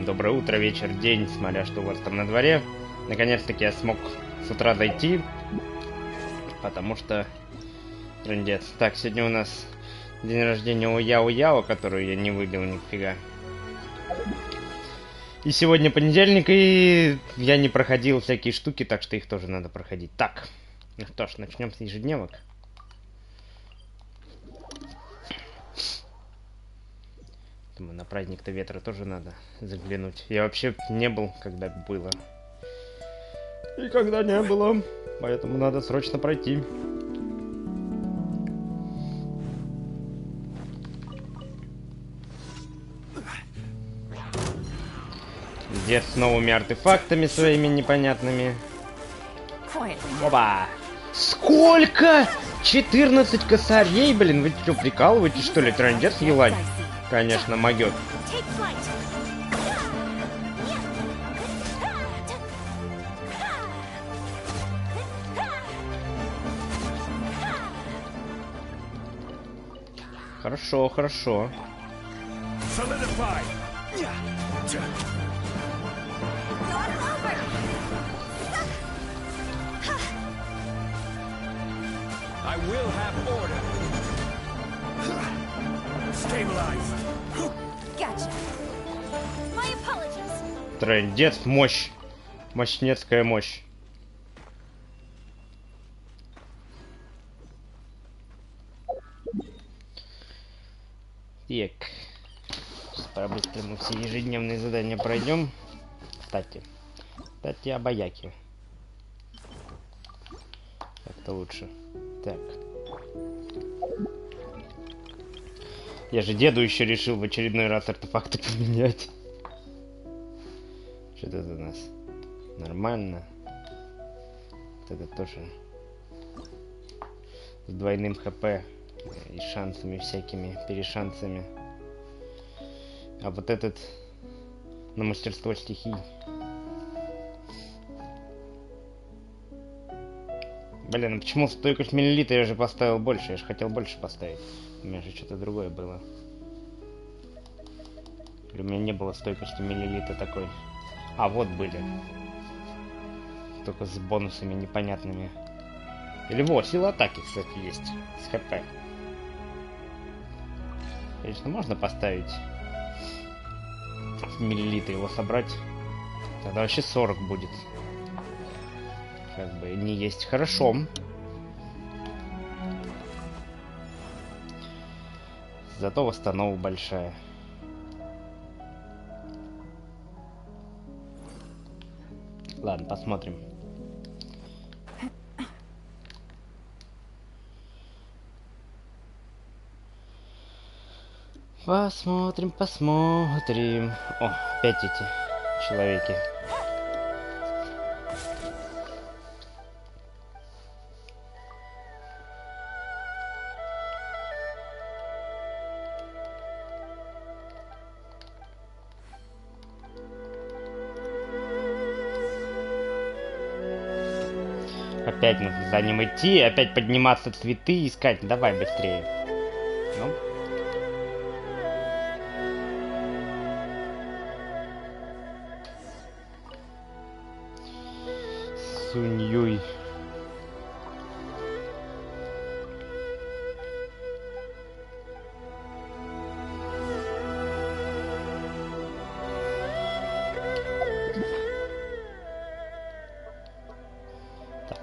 Доброе утро, вечер, день, смотря что у вас там на дворе. Наконец-таки я смог с утра дойти, потому что трындец. Так, сегодня у нас день рождения у Яо-Яо, которую я не выбил нифига. И сегодня понедельник, и я не проходил всякие штуки, так что их тоже надо проходить. Так, ну что ж, начнем с ежедневок. Думаю, на праздник-то ветра тоже надо заглянуть. Я вообще не был, когда было. И когда не было. Поэтому надо срочно пройти. Дед с новыми артефактами своими непонятными. Опа! Сколько? 14 косарей, блин, вы что, прикалываетесь, что ли? Трындец елань? Конечно, могет. Хорошо, хорошо. I will have order. Stabilized. Gotcha. My apologies. Трындец, мощь. Мощнецкая мощь. Так. Сейчас по-быстрому все ежедневные задания пройдем. Кстати, о бояке. Как-то лучше. Так. Я же деду еще решил в очередной раз артефакты поменять. Что это у нас? Нормально. Вот это тоже. С двойным хп. И шансами всякими, перешансами. А вот этот на мастерство стихий. Блин, а почему стойкость миллилитра я же поставил больше? Я же хотел больше поставить. У меня же что-то другое было. Или у меня не было стойкости миллилитра такой. А, вот были. Только с бонусами непонятными. Или вот, сила атаки, кстати, есть. С хп. Конечно, можно поставить в миллилитры его собрать. Тогда вообще 40 будет. Как бы не есть. Хорошо. Зато восстановка большая. Ладно, посмотрим. Посмотрим. О, опять эти человеки. Опять нужно за ним идти, опять подниматься, цветы искать. Давай быстрее. Ну. Суньюй. Так.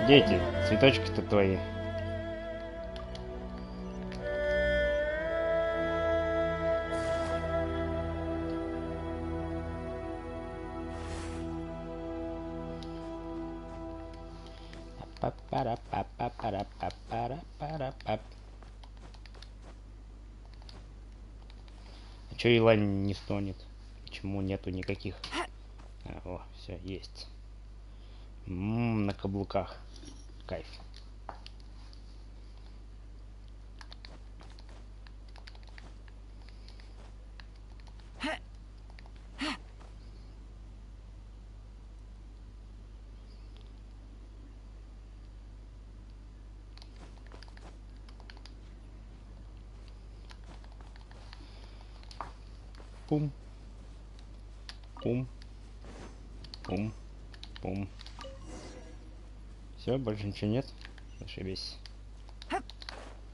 Дети, цветочки-то твои. А чё елань не стонет? Почему нету никаких? О, все, есть. На каблуках. Кайф. Пум. Пум. Пум. Пум. Все, больше ничего нет. Ошибись.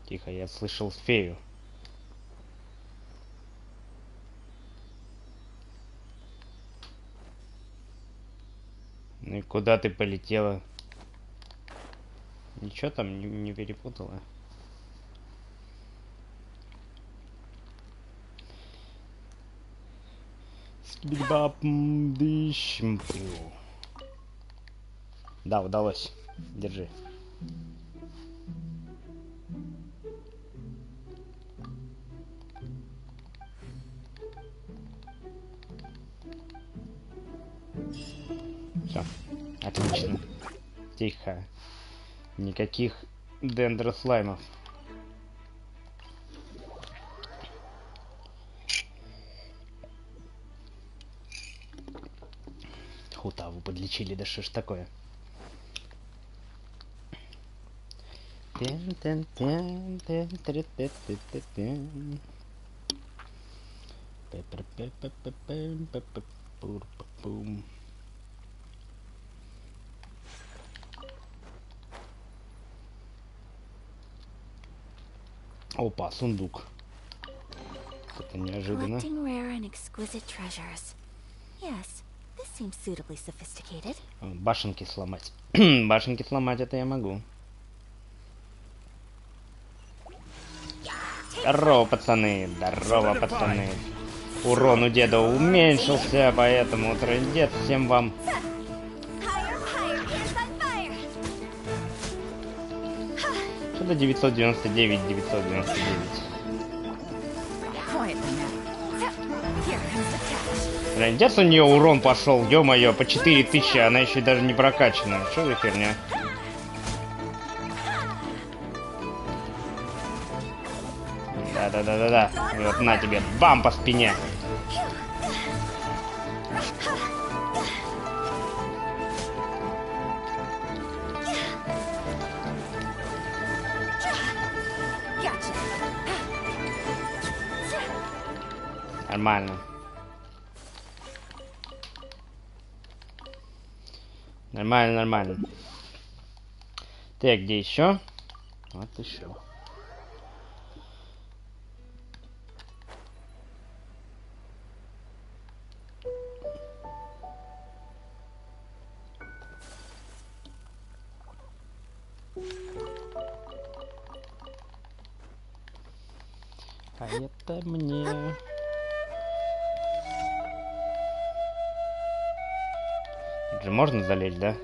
Тихо, я слышал фею. Ну и куда ты полетела? Ничего там не перепутала? Да, удалось. Держи. Все. Отлично. Тихо. Никаких дендрослаймов. Хутаву подлечили, да что ж такое? Опа, сундук. Это неожиданно. Collecting rare and exquisite treasures. Yes, this seems suitably sophisticated. Башенки сломать. Башенки сломать это я могу. Здорово, пацаны. Здорово, пацаны. Урон у деда уменьшился, поэтому трындец всем вам. Что-то 999, 999. Трындец у нее урон пошел, ё-моё, по 4000, она еще даже не прокачана. Что за херня? Да-да-да-да-да. И вот на тебе, бам по спине. Нормально. Нормально, нормально. Так, где еще? Вот еще. А это мне... Тут же можно залезть, да?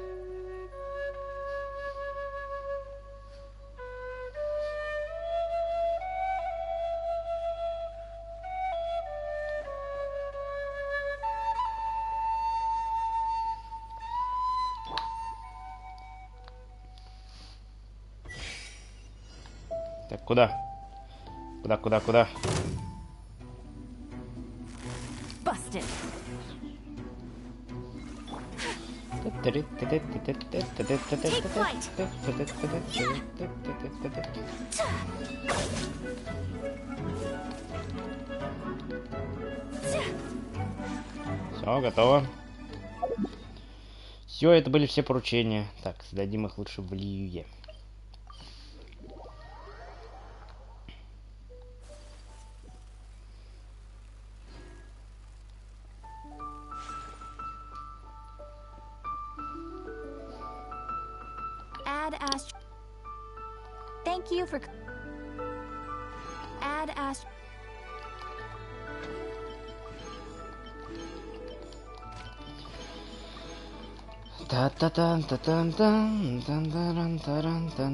Так, куда? Куда? Busted. Все, готово. Все, это были все поручения. Так, сдадим их лучше в Льюе. Thank you for add ast.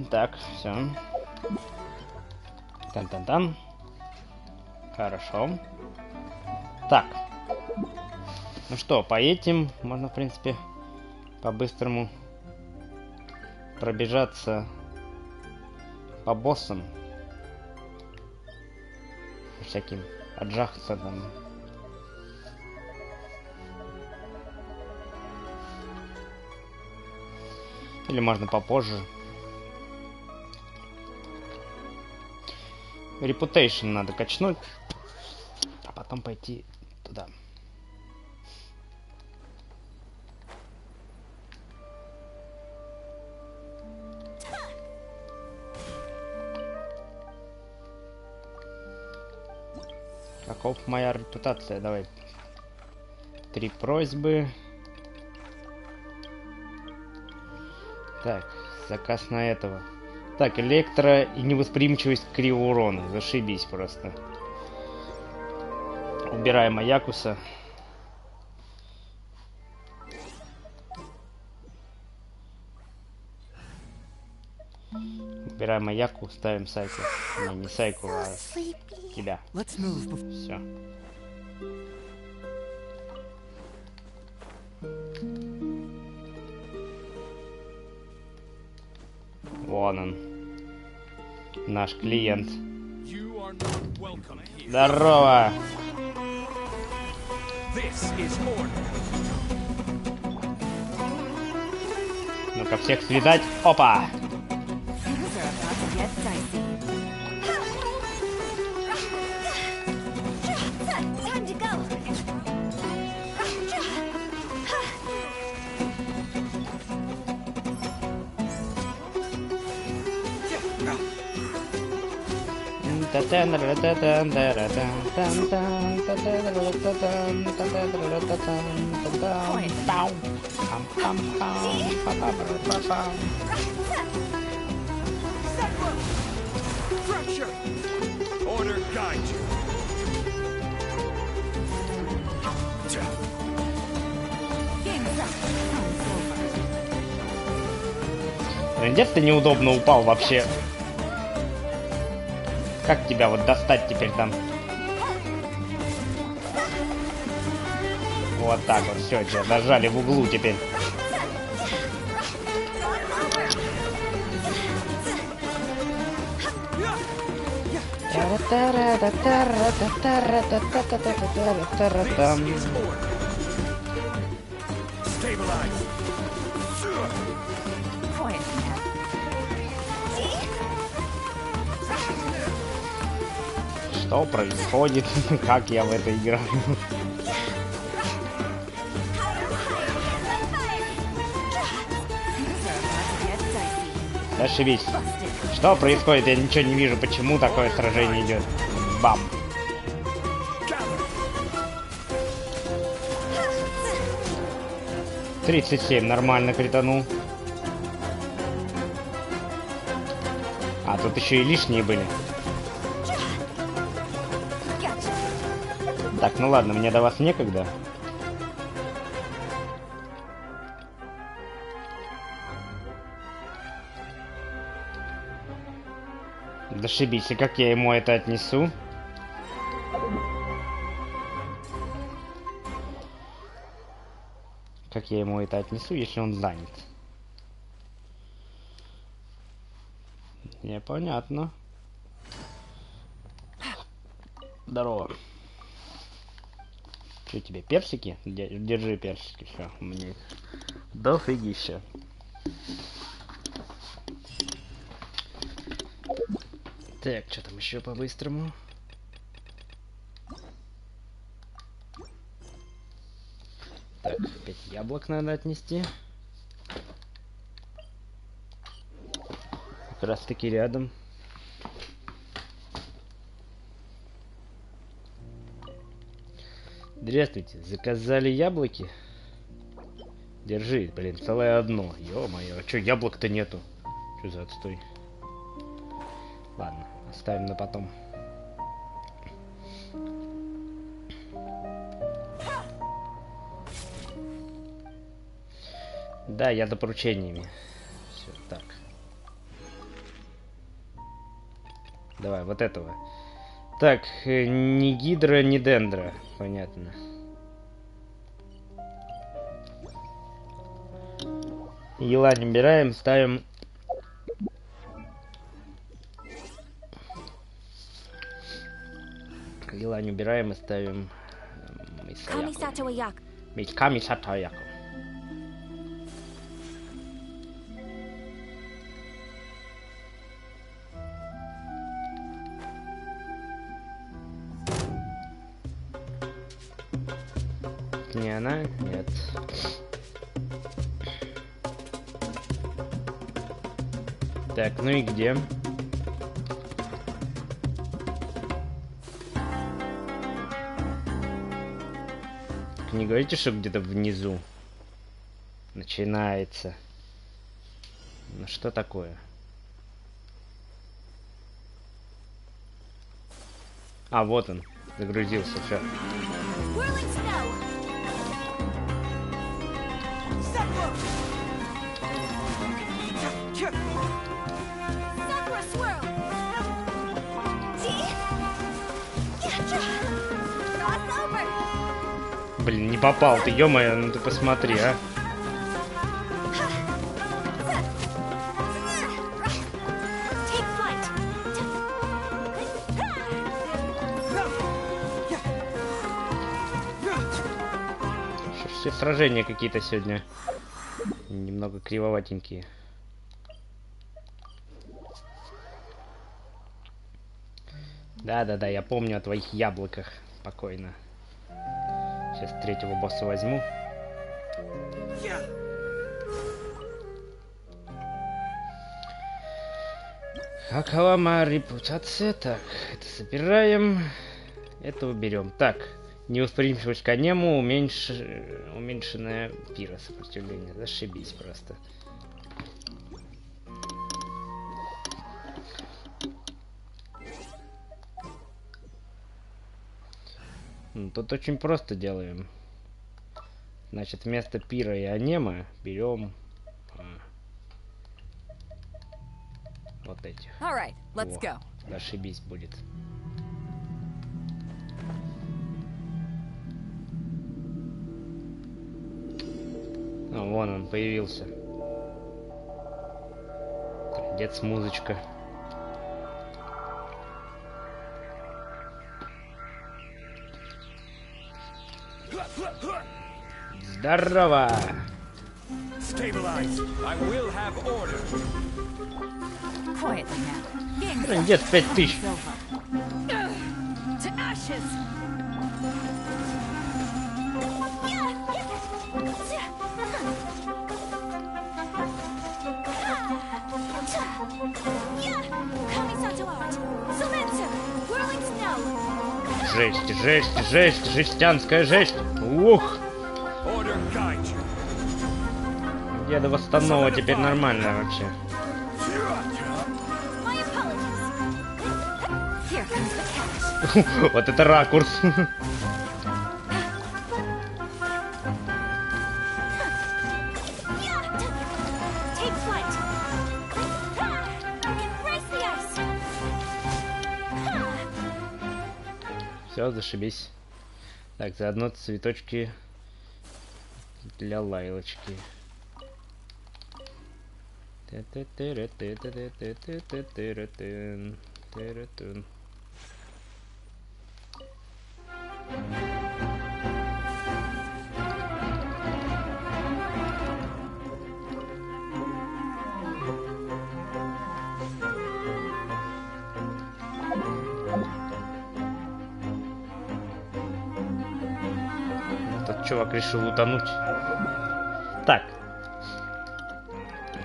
Так, все. Тан-тан-тан. Хорошо. Так. Ну что, по этим можно, в принципе, по-быстрому пробежаться по боссам. Всяким отжахаться там. Или можно попозже. Reputation надо качнуть, а потом пойти туда. Каков моя репутация? Давай. 3 просьбы. Так, заказ на этого. Так, электро и невосприимчивость к криоурону. Зашибись просто. Убираем Аякуса. Убираем Аяку, ставим Сайку. Не Сайку, а тебя. Все. Вон он. Наш клиент. Здорово! Ну-ка, всех свидать. Опа! Order guide you. Где ты неудобно упал вообще? Как тебя вот достать теперь там? Вот так вот, все, тебя зажали в углу теперь. Что происходит? Как я в это играю? Ошибись. Что происходит? Я ничего не вижу. Почему такое сражение идет? Бам. $37, нормально кританул. А, тут еще и лишние были. Так, ну ладно, мне до вас некогда. Зашибись, и как я ему это отнесу? Как я ему это отнесу, если он занят? Непонятно. Здорово. Что тебе, персики? Держи персики, все, мне дофигища. Так, что там еще по-быстрому? Так, 5 яблок надо отнести. Как раз таки рядом. Здравствуйте, заказали яблоки? Держи, блин, целое одно. Ё-моё, а чё яблок-то нету? Чё за отстой? Ладно, оставим на потом. Да, я за поручениями. Все, так. Давай, вот этого. Так, ни гидра, ни дендра. Понятно. Елань убираем, ставим... Елань убираем и ставим... Камисато Аяко. Не она? Нет. Так, ну и где? Так не говорите, что где-то внизу начинается. Ну что такое? А, вот он. Загрузился, все. Блин, не попал ты, ё-моё, ну ты посмотри, а. Все сражения какие-то сегодня немного кривоватенькие. Да-да-да, я помню о твоих яблоках. Спокойно. Сейчас третьего босса возьму. Какова моя репутация? Так, это собираем. Это уберем. Так, невосприимчивость к нему, уменьшенная пира сопротивления. Зашибись просто. Ну, тут очень просто делаем. Значит, вместо пира и анема берем вот этих. Во, зашибись будет. А, вон он появился. Трындец, музычка. Здорово! Трындец 5000. Жесть, жесть, жесть, жестянская жесть. Ух! Деда восстанова теперь нормально вообще. Вот это ракурс. Все, зашибись. Так, заодно цветочки для Лайлочки. Этот чувак решил утонуть. Так.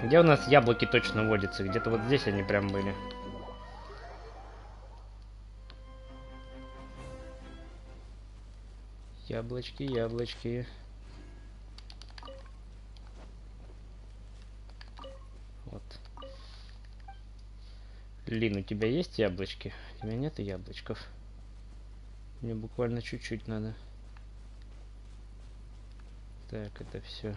Где у нас яблоки точно водятся? Где-то вот здесь они прям были. Яблочки, яблочки. Вот. Лин, у тебя есть яблочки? У меня нет яблочков. Мне буквально чуть-чуть надо. Так, это все.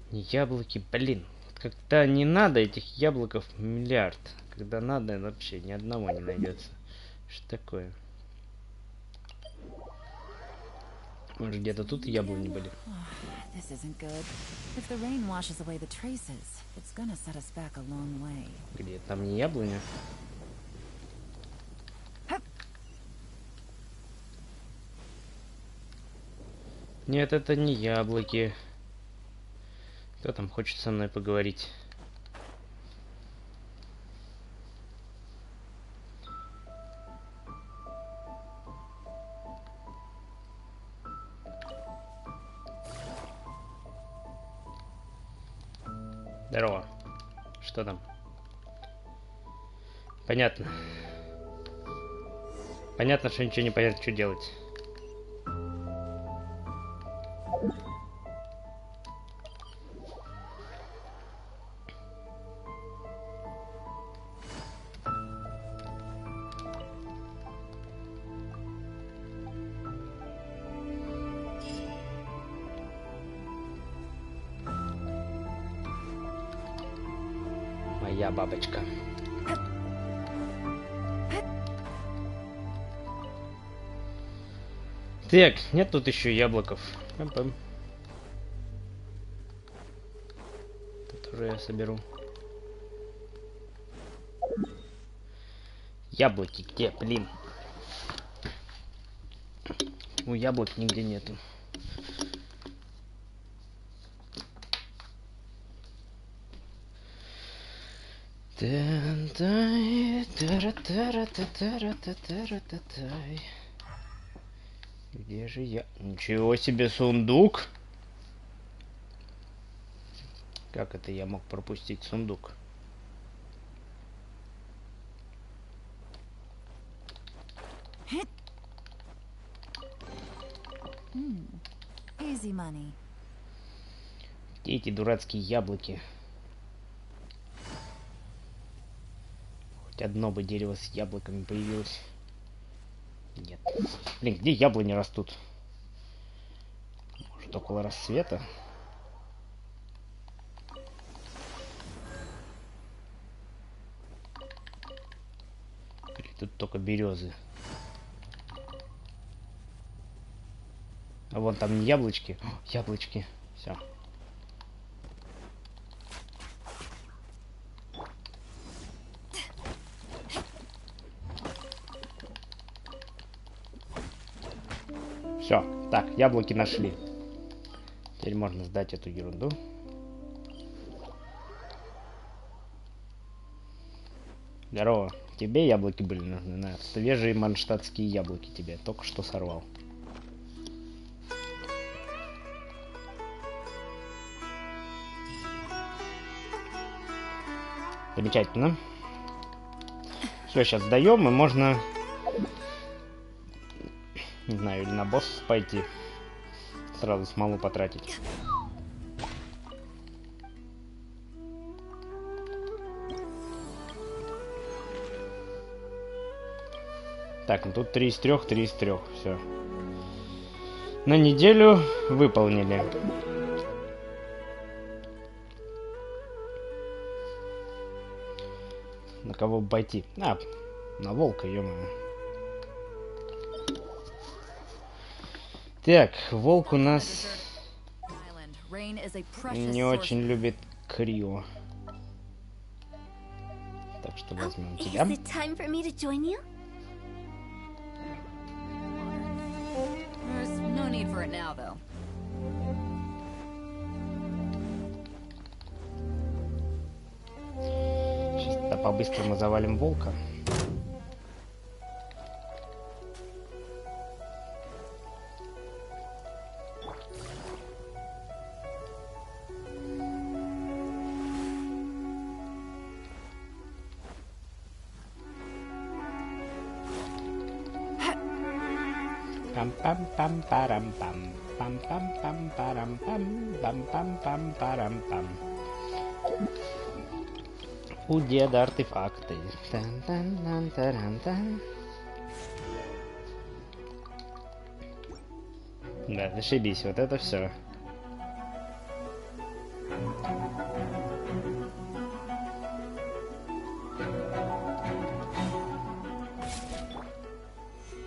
Не яблоки, блин. Когда не надо этих яблоков миллиард. Когда надо, вообще ни одного не найдется. Что такое? Может, где-то тут яблони были? Где? Там не яблоня? Нет, это не яблоки. Кто там хочет со мной поговорить? Здорово. Что там? Понятно. Понятно, что ничего не понятно, что делать. Моя бабочка. Так, нет тут еще яблоков. Пам-пам. Тут уже я соберу. Яблоки где, блин? У яблок нигде нету. Где же я? Ничего себе, сундук! Как это я мог пропустить сундук? Easy money. Где эти дурацкие яблоки? Хоть одно бы дерево с яблоками появилось. Нет. Блин, где яблони растут? Может, около рассвета? Или тут только березы? А вон там не яблочки. О, яблочки. Все. Все, так, яблоки нашли. Теперь можно сдать эту ерунду. Здорово. Тебе яблоки были нужны? На, свежие манштатские яблоки тебе. Только что сорвал. Замечательно. Все, сейчас сдаем, и можно... Не знаю, или на босс пойти. Сразу смолу потратить. Так, ну тут 3 из 3, 3 из 3. Все. На неделю выполнили. На кого бы пойти? А, на волка, ё-моё. Так, волк у нас не очень любит Крио. Так что возьмем тебя. Сейчас по-быстрому завалим волка. Пам-пам-пам-парам-пам. Пам-пам-пам-парам-пам. Пам-пам-пам-парам-пам. У деда артефакты. Тан-тан-тан-таран-тан. Да, зашибись, вот это все.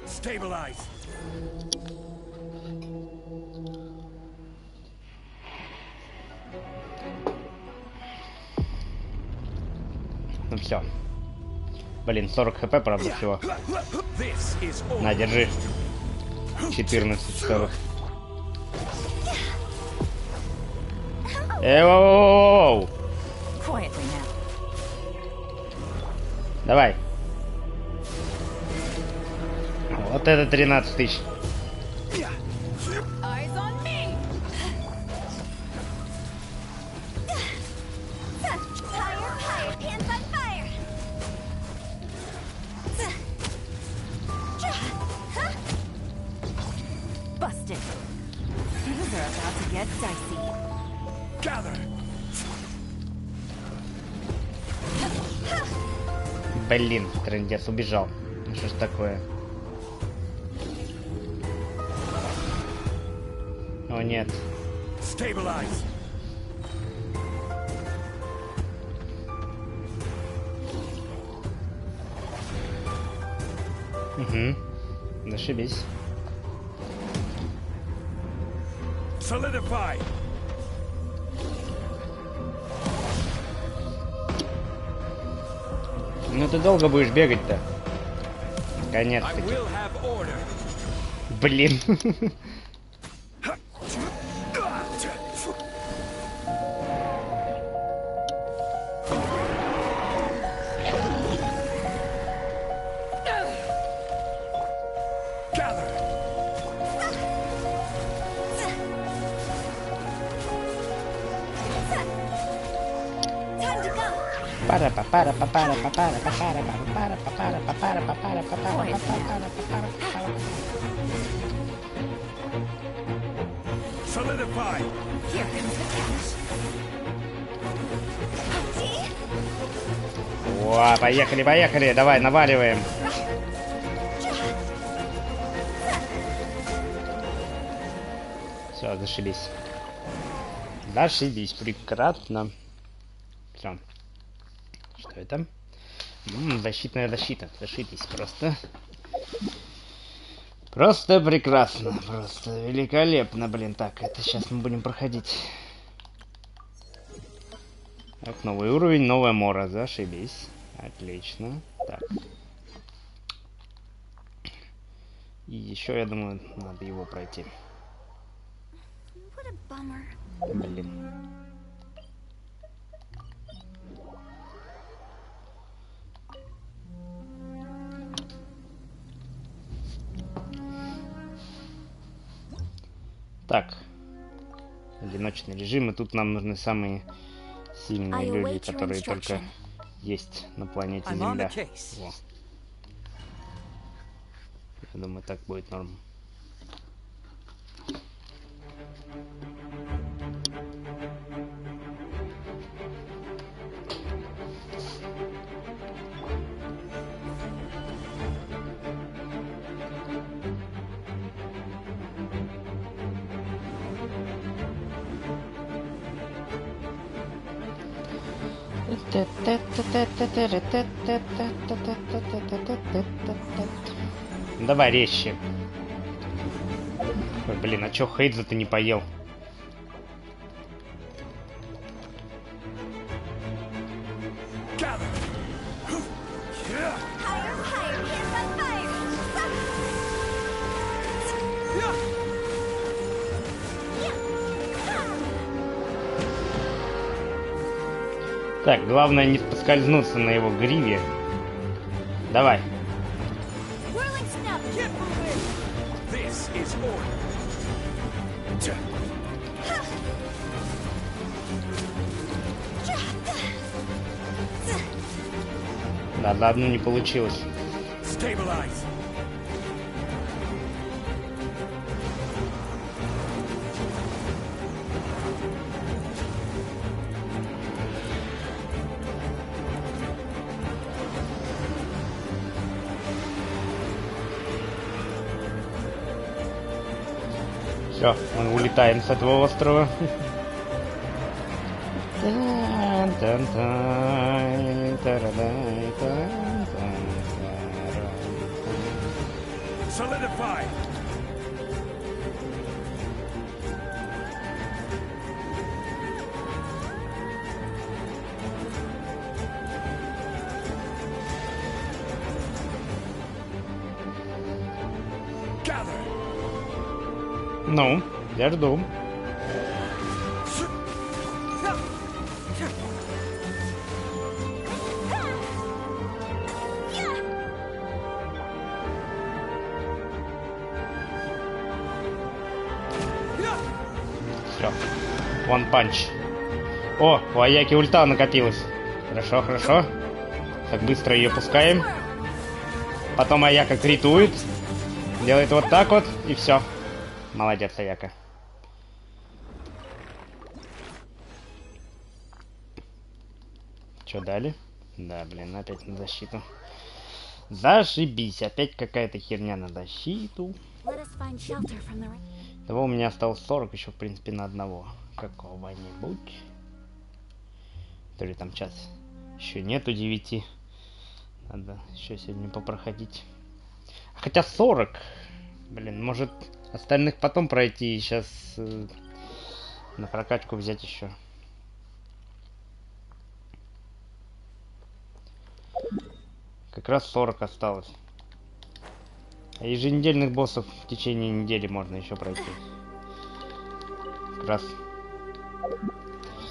Stabilize. Ну все. Блин, 40 хп, правда, всего. На, держи. 14 целых. Воу-воу-воу-воу! Давай. Вот это 13 тысяч. busted. Things are about to get dicey. Gather. Блин, трындец убежал. Ну что ж такое? О нет. Stabilize. Угу. Зашибись. Solidify. Ну ты долго будешь бегать-то? I Конец-таки. will have order. Блин. Gather. Time to go. Пара па пара па пара па пара па пара па пара па пара па пара па пара па пара па пара па пара па пара. Solidify. Here comes the cash. О, поехали, поехали, давай, наваливаем. Все, зашибись. Зашибись, прекрасно. Все. Что это? Защитная защита. Зашибись просто. Просто прекрасно. Просто великолепно, блин. Так, это сейчас мы будем проходить. Так, новый уровень, новая мора. Зашибись. Отлично. Так. И еще, я думаю, надо его пройти. What a bummer. Блин. Так. Одиночный режим. И тут нам нужны самые сильные люди, которые только есть на планете Земля. Во. Я думаю, так будет норм. Давай резче. Ой, блин, а чё Хейдза-то не поел? Gather. Yeah. Higher, higher, hands on fire. Так, главное не поскользнуться на его гриве. Давай. Whirling snap. Get moving. This is order. Да, за одну не получилось. Stabilize. Все, мы улетаем с этого острова. Solidify. Gather. Ну, я жду. Все. One punch. О, у Аяки ульта накопилась. Хорошо, хорошо. Так быстро ее пускаем. Потом Аяка критует. Делает вот так вот, и все. Молодец, Аяка. Чё дали? Да, блин, опять на защиту. Зашибись, опять какая-то херня на защиту. Let us find shelter from the Того у меня осталось 40 еще, в принципе, на одного. Какого-нибудь. То ли там час. Еще нету 9. Надо еще сегодня попроходить. Хотя 40. Блин, может остальных потом пройти и сейчас на прокачку взять еще. Как раз 40 осталось. А еженедельных боссов в течение недели можно еще пройти. Как раз.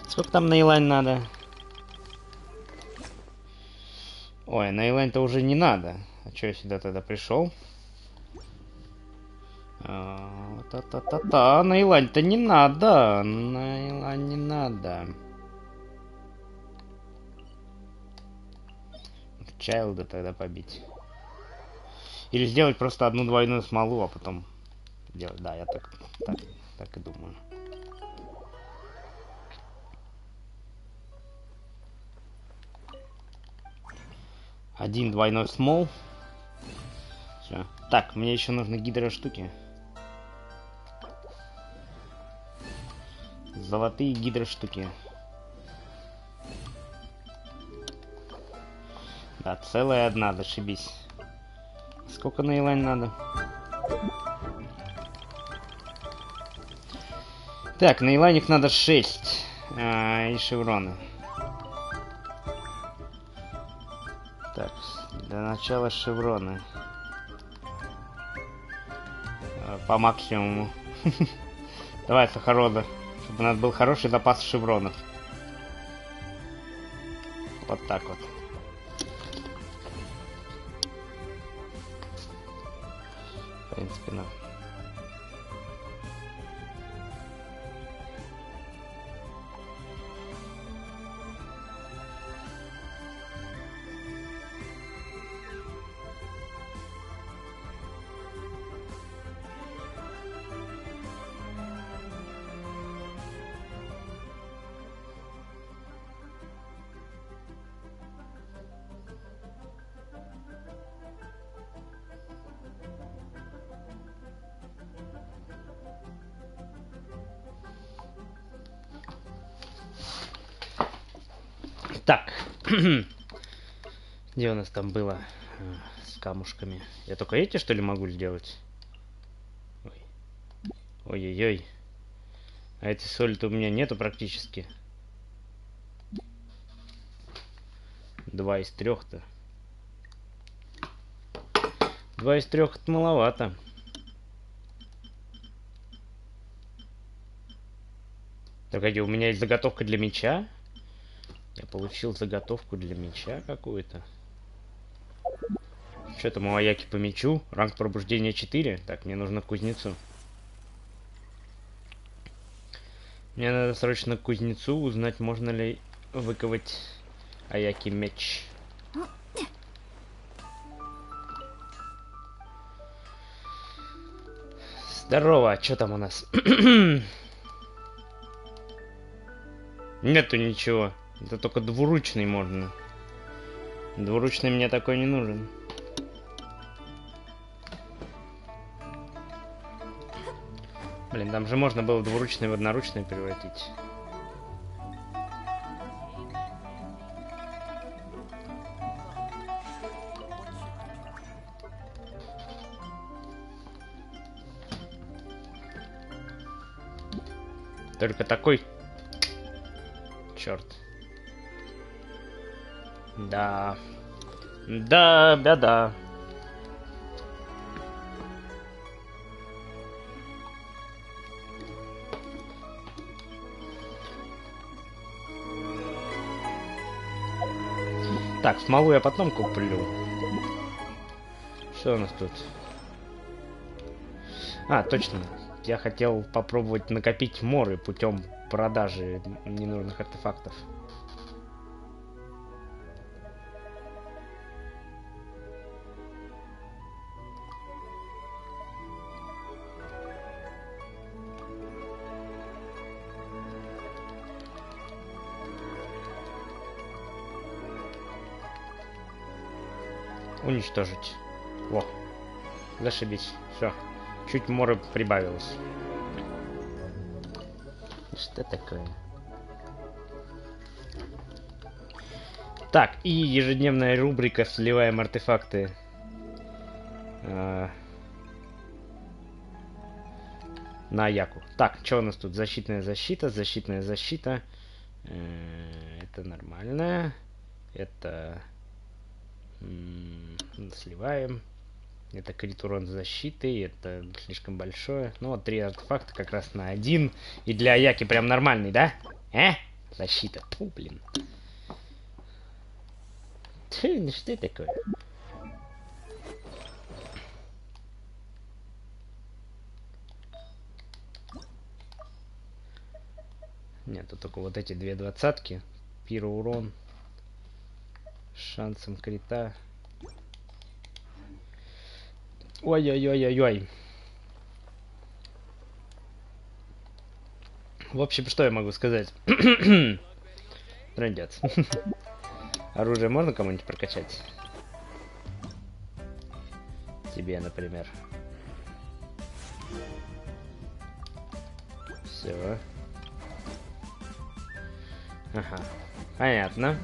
Сколько там на Илайн надо? Ой, на Илайн-то уже не надо. А чё я сюда тогда пришел? Та-та-та-та, на Илань-то не надо. На Илань не надо. Чайлда тогда побить. Или сделать просто одну двойную смолу, а потом делать. Да, я так и думаю. Один двойной смол. Все. Так, мне еще нужны гидро-штуки. Золотые гидро-штуки. Да, целая одна, зашибись. Сколько на Илайн надо? Так, на Илайник надо 6. И шевроны. Так, для начала шевроны. По максимуму. Давай, Сахарода. Чтобы у нас был хороший запас шевронов. Вот так вот. В принципе, ну. Так. Где у нас там было с камушками? Я только эти, что ли, могу сделать? Ой. Ой-ой-ой. А эти соли-то у меня нету практически. 2 из 3-то. 2 из 3 это маловато. Погоди, у меня есть заготовка для меча? Я получил заготовку для меча какую-то. Что там у Аяки по мечу? Ранг пробуждения 4. Так, мне нужно к кузнецу. Мне надо срочно к кузнецу узнать, можно ли выковать Аяки меч. Здорово, а что там у нас? Нету ничего. Это только двуручный можно. Двуручный мне такой не нужен. Блин, там же можно было двуручный в одноручный превратить. Только такой... Черт. Да. Да, беда. Так, смолу я потом куплю. Что у нас тут? А, точно. Я хотел попробовать накопить моры путем продажи ненужных артефактов. Уничтожить. Во. Зашибись. Все. Чуть моры прибавилось. Что такое? Так, и ежедневная рубрика «Сливаем артефакты». На Яку. Так, что у нас тут? Защитная защита, защитная защита. Это нормально. Это... сливаем. Это крит урон защиты. Это слишком большое. Ну вот 3 артефакта как раз на 1. И для Яки прям нормальный, да? Защита. Фу, блин. Ну что это такое? Нет, тут только вот эти 2 двадцатки. Пиро урон. Шансом крита. Ой-ой-ой-ой-ой. В общем, что я могу сказать? Трындец. Оружие можно кому-нибудь прокачать? Тебе, например. Все. Ага. Понятно.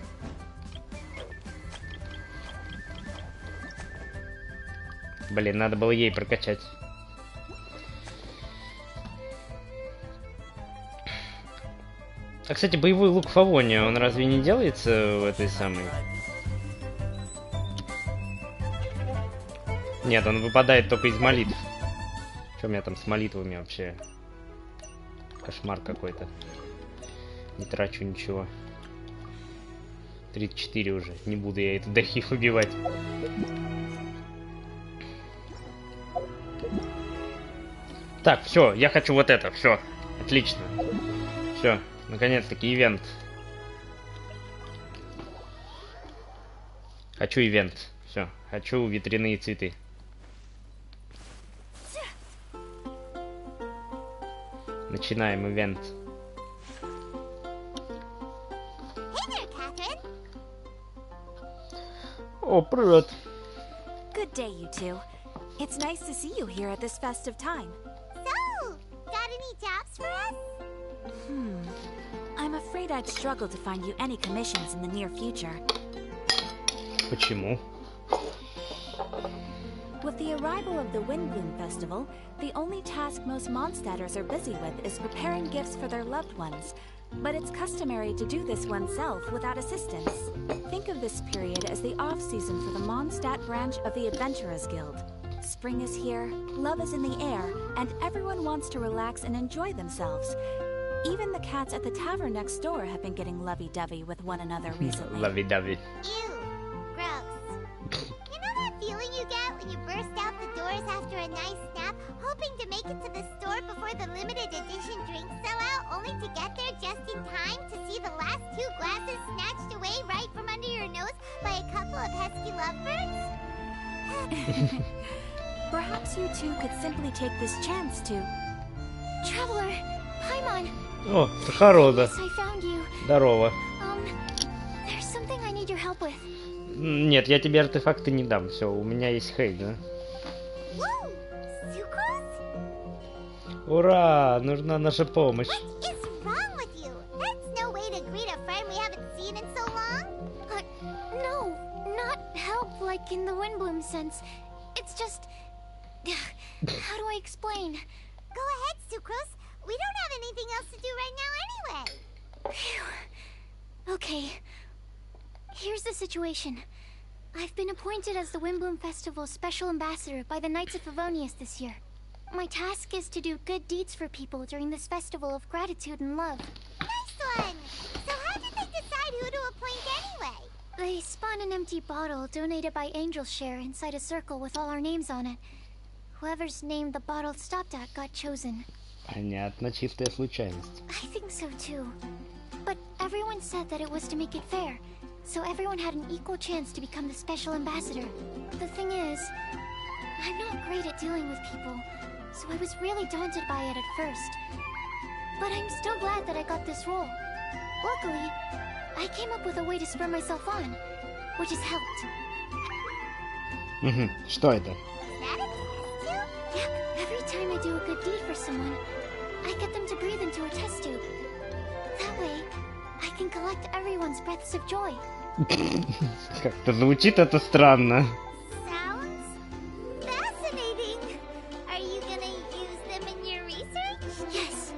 Блин, надо было ей прокачать. А, кстати, боевой лук Фавония, он разве не делается в этой самой... Нет, он выпадает только из молитв. Что у меня там с молитвами вообще? Кошмар какой-то. Не трачу ничего. 34 уже. Не буду я эту дахи убивать. Так, все, я хочу вот это. Все, отлично. Все, наконец-таки ивент. Хочу ивент. Все, хочу ветряные цветы. Начинаем ивент. О, привет. Good day, you two. It's nice to see you here at this festive time. So, got any jobs for us? I'm afraid I'd struggle to find you any commissions in the near future. Почему? With the arrival of the Windbloom Festival, the only task most Mondstadters are busy with is preparing gifts for their loved ones. But it's customary to do this oneself without assistance. Think of this period as the off-season for the Mondstadt branch of the Adventurers Guild. Spring is here, love is in the air, and everyone wants to relax and enjoy themselves. Even the cats at the tavern next door have been getting lovey-dovey with one another recently. Lovey-dovey. Ew, gross. You know that feeling you get when you burst out the doors after a nice nap, hoping to make it to the store before the limited edition drinks sell out, only to get there just in time to see the last 2 glasses snatched away right from under your nose by a couple of pesky lovebirds? Perhaps you two could simply take this chance to... Traveler, Paimon. О, Сахарода. Yes, I found you. Здорово. There's something I need your help with. Нет, я тебе артефакты не дам. Все, у меня есть хейт, да? Woo! Sucrose? Ура! Нужна наша помощь. What is wrong with you? That's no way to greet a friend we haven't seen in so long. No, not help like in the Windbloom sense. It's just... How do I explain? Go ahead, Sucrose. We don't have anything else to do right now anyway. Phew. Okay. Here's the situation. I've been appointed as the Windbloom Festival's special ambassador by the Knights of Favonius this year. My task is to do good deeds for people during this festival of gratitude and love. Nice one! So how did they decide who to appoint anyway? They spun an empty bottle donated by Angel's Share inside a circle with all our names on it. Whoever's name the bottle stopped at got chosen. Понятно, чистая случайность. I think so too. But everyone said that it was to make it fair, so everyone had an equal chance to become the special ambassador. The thing is, I'm not great at dealing with people, so I was really daunted by it at first. But I'm still glad that I got this role. Luckily, I came up with a way to spur myself on, which has helped. Угу. Что это? Is that a test tube? Yep, every time I do a good deed for someone, I get them to breathe into a test tube. That way, I can collect everyone's breaths of joy. Как-то звучит это странно. Sounds fascinating. Are you gonna use them in your research? Yes.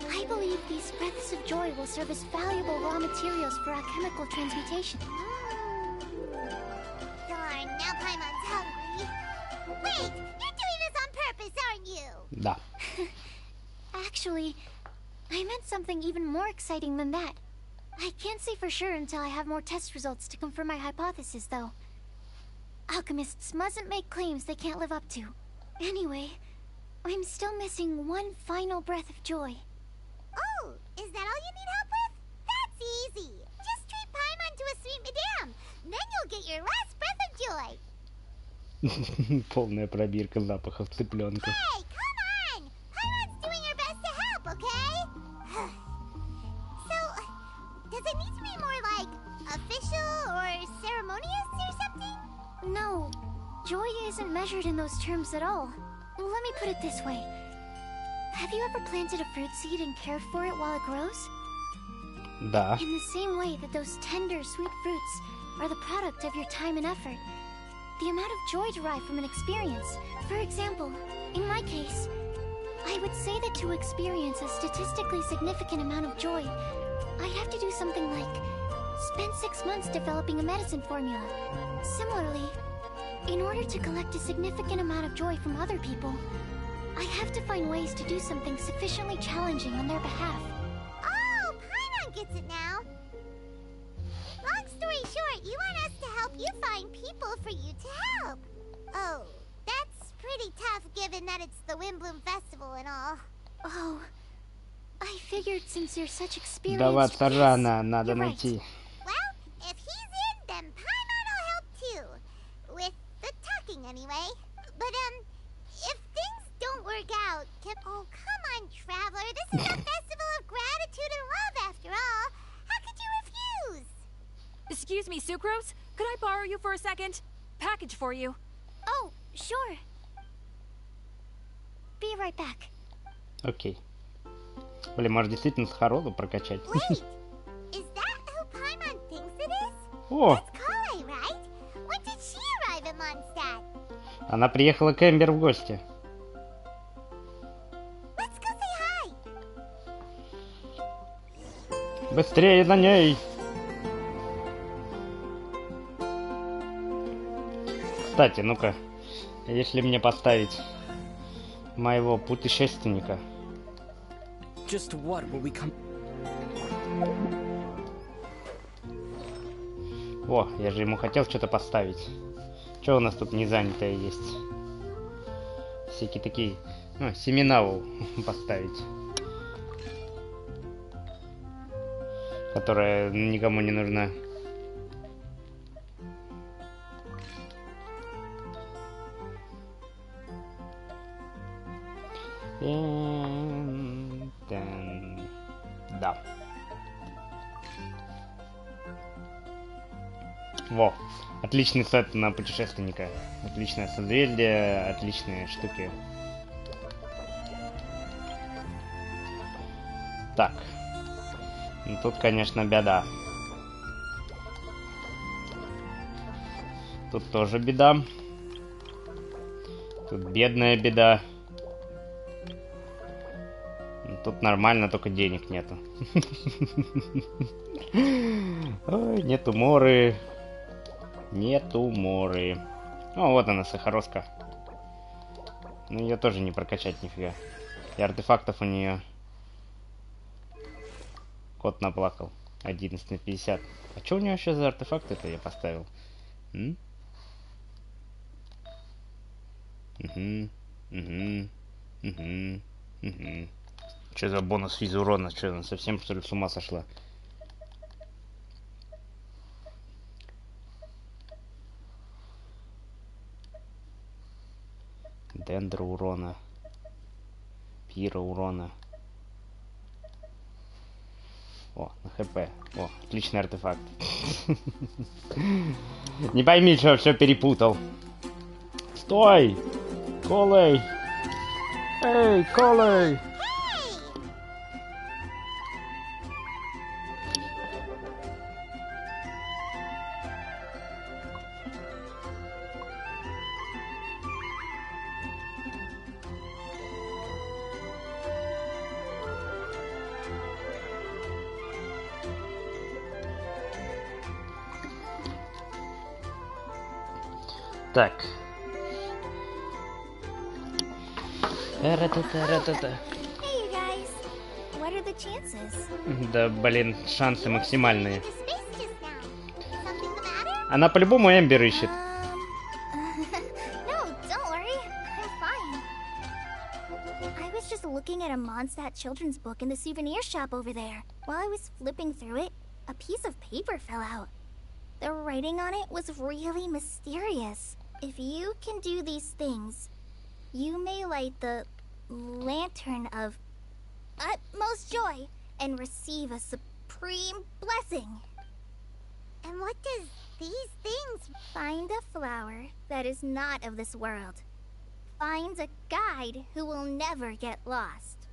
I believe these breaths of joy will serve as valuable raw materials for our chemical transmutation. Darn, now Paimon's hungry. Wait, you're doing this on purpose, aren't you? Да. Actually, I meant something even more exciting than that. I can't say for sure until I have more test results to confirm my hypothesis, though. Alchemists mustn't make claims they can't live up to. Anyway, I'm still missing one final breath of joy. Oh, is that all you need help with? That's easy. Just treat Paimon to a sweet madame. Then you'll get your last breath of joy. Полная пробирка запахов цыпленка. Hey, come on! Paimon's doing her best to help, okay? So, does it need to be more like official or ceremonious or something? No, joy isn't measured in those terms at all. Let me put it this way. Have you ever planted a fruit seed and cared for it while it grows? Да. In the same way that those tender, sweet fruits are the product of your time and effort, the amount of joy derived from an experience. For example, in my case, I would say that to experience a statistically significant amount of joy, I'd have to do something like spend 6 months developing a medicine formula. Similarly, in order to collect a significant amount of joy from other people, I have to find ways to do something sufficiently challenging on their behalf. Oh, Paimon gets it now. Long story short, you want us to help you find people for you to help. Oh, that's pretty tough given that it's the Windbloom Festival and all. Oh, I figured since you're such experienced... Даваться рано, надо you're right. найти. Well, if he's in, then Paimon will help too. With the talking anyway. But, if things don't work out, oh, come on, Traveler. This is a festival of gratitude and love after all. How could you refuse? Excuse me, Sucrose? Could I borrow you for a second? Package for you. Oh, sure. Be right back. Окей. Блин, может действительно сахароду прокачать? Wait, is that who Paimon thinks it is? О, It's Kale, right? When did she arrive at Mondstadt? она приехала к Эмбер в гости. Let's go say hi. Быстрее за ней! Кстати, ну-ка, если мне поставить моего путешественника. Just what will we come? О, я же ему хотел что-то поставить. Что у нас тут не занятое есть? Всякие такие... Ну, семена поставить. Которая никому не нужна. Да. Во, отличный сет на путешественника. Отличное созвездие, отличные штуки. Так. Ну, тут, конечно, беда. Тут тоже беда. Тут бедная беда. Тут нормально, только денег нету. Ой, нету моры. Нету моры. О, вот она, сахароска. Ну, ее тоже не прокачать нифига. И артефактов у нее... Кот наплакал. 11 на 50. А что у него еще за артефакты-то я поставил? Что за бонус физ урона? Что, она совсем что ли с ума сошла? Дендра урона. Пира урона. О, на хп. О, отличный артефакт. Не пойми, что все перепутал. Стой! Колей! Эй, Колей! Так. Ра-та-та-ра-та-та. Hey, you guys. What are the chances? Да, блин, шансы максимальные. Into space just now. Something the matter? Она по-любому Эмбер ищет. No, don't worry. I'm fine. I was just looking at a Mondstadt children's book in the souvenir shop over there. While I was flipping through it, a piece of paper fell out. The writing on it was really mysterious. If you can do these things, you may light the lantern of utmost joy and receive a supreme blessing. And what does these things? Find a flower that is not of this world. Find a guide who will never get lost.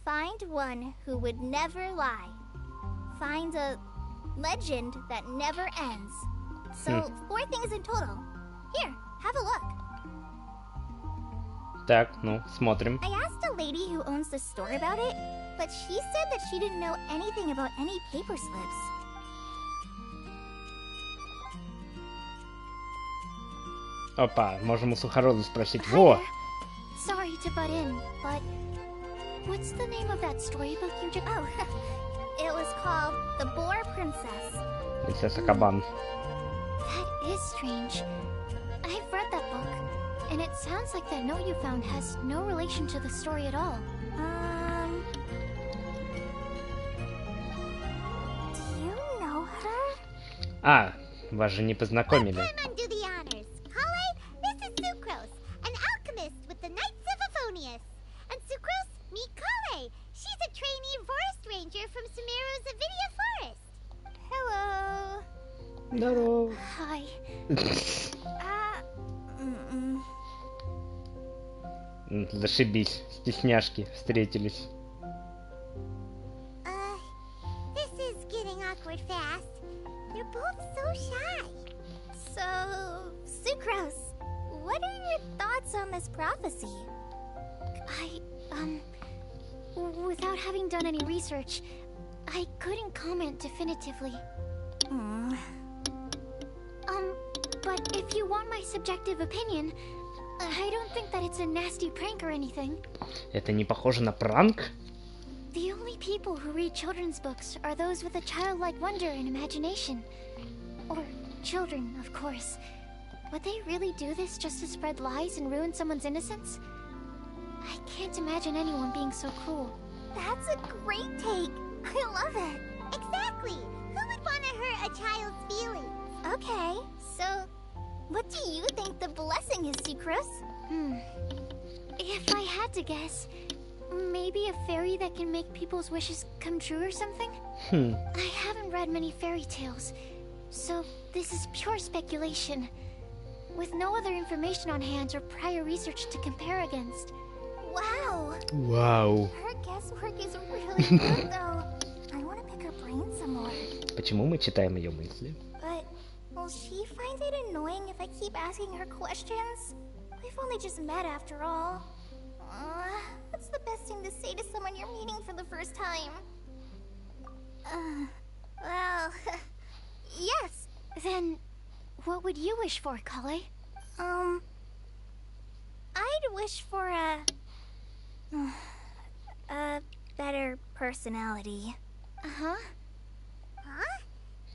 Find one who would never lie. Find a legend that never ends. So, 4 things in total. Here, have a look. Так, ну, смотрим. I asked a lady who owns the store about it, but she said that she didn't know anything about any paper slips. Опа, можем у Сухороза спросить. Во! Sorry to butt in, but what's the name of that storybook you just... Oh, it was called The Boar Princess. Принцесса Кабан. That is strange. I've read that book, and it sounds like that note you found has no relation to the story at all. Do you know her? А, вас же не познакомили. Come undo the honors. Kale, this is Sucrose, an alchemist with the Knights of Favonius. And Sucrose, meet Kale. She's a trainee forest ranger from Sumeru's Avidia Forest. Hello. Здорово. Hi. Зашибись, стесняшки встретились. This is getting awkward fast. They're both so shy. So, Sucrose, what are your thoughts on this prophecy? Without having done any research, I couldn't comment definitively. But if you want my subjective opinion, I don't think that it's a nasty prank or anything. Это не похоже на пранк? The only people who read children's books are those with a childlike wonder and imagination. Or children, of course. Would they really do this just to spread lies and ruin someone's innocence? I can't imagine anyone being so cruel. That's a great take. I love it. Exactly. Who would want to hurt a child's feelings? Okay, so what do you think the blessing is, Sucrose? If I had to guess, maybe a fairy that can make people's wishes come true or something? I haven't read many fairy tales, so this is pure speculation. With no other information on hand or prior research to compare against. Wow! Вау. Her guesswork is really good, though. I want to pick her brain some more. Почему мы читаем ее мысли? But will she find it annoying if I keep asking her questions? We've only just met after all. What's the best thing to say to someone you're meeting for the first time? Well, yes. Then, what would you wish for, Kale? I'd wish for a better personality. Huh?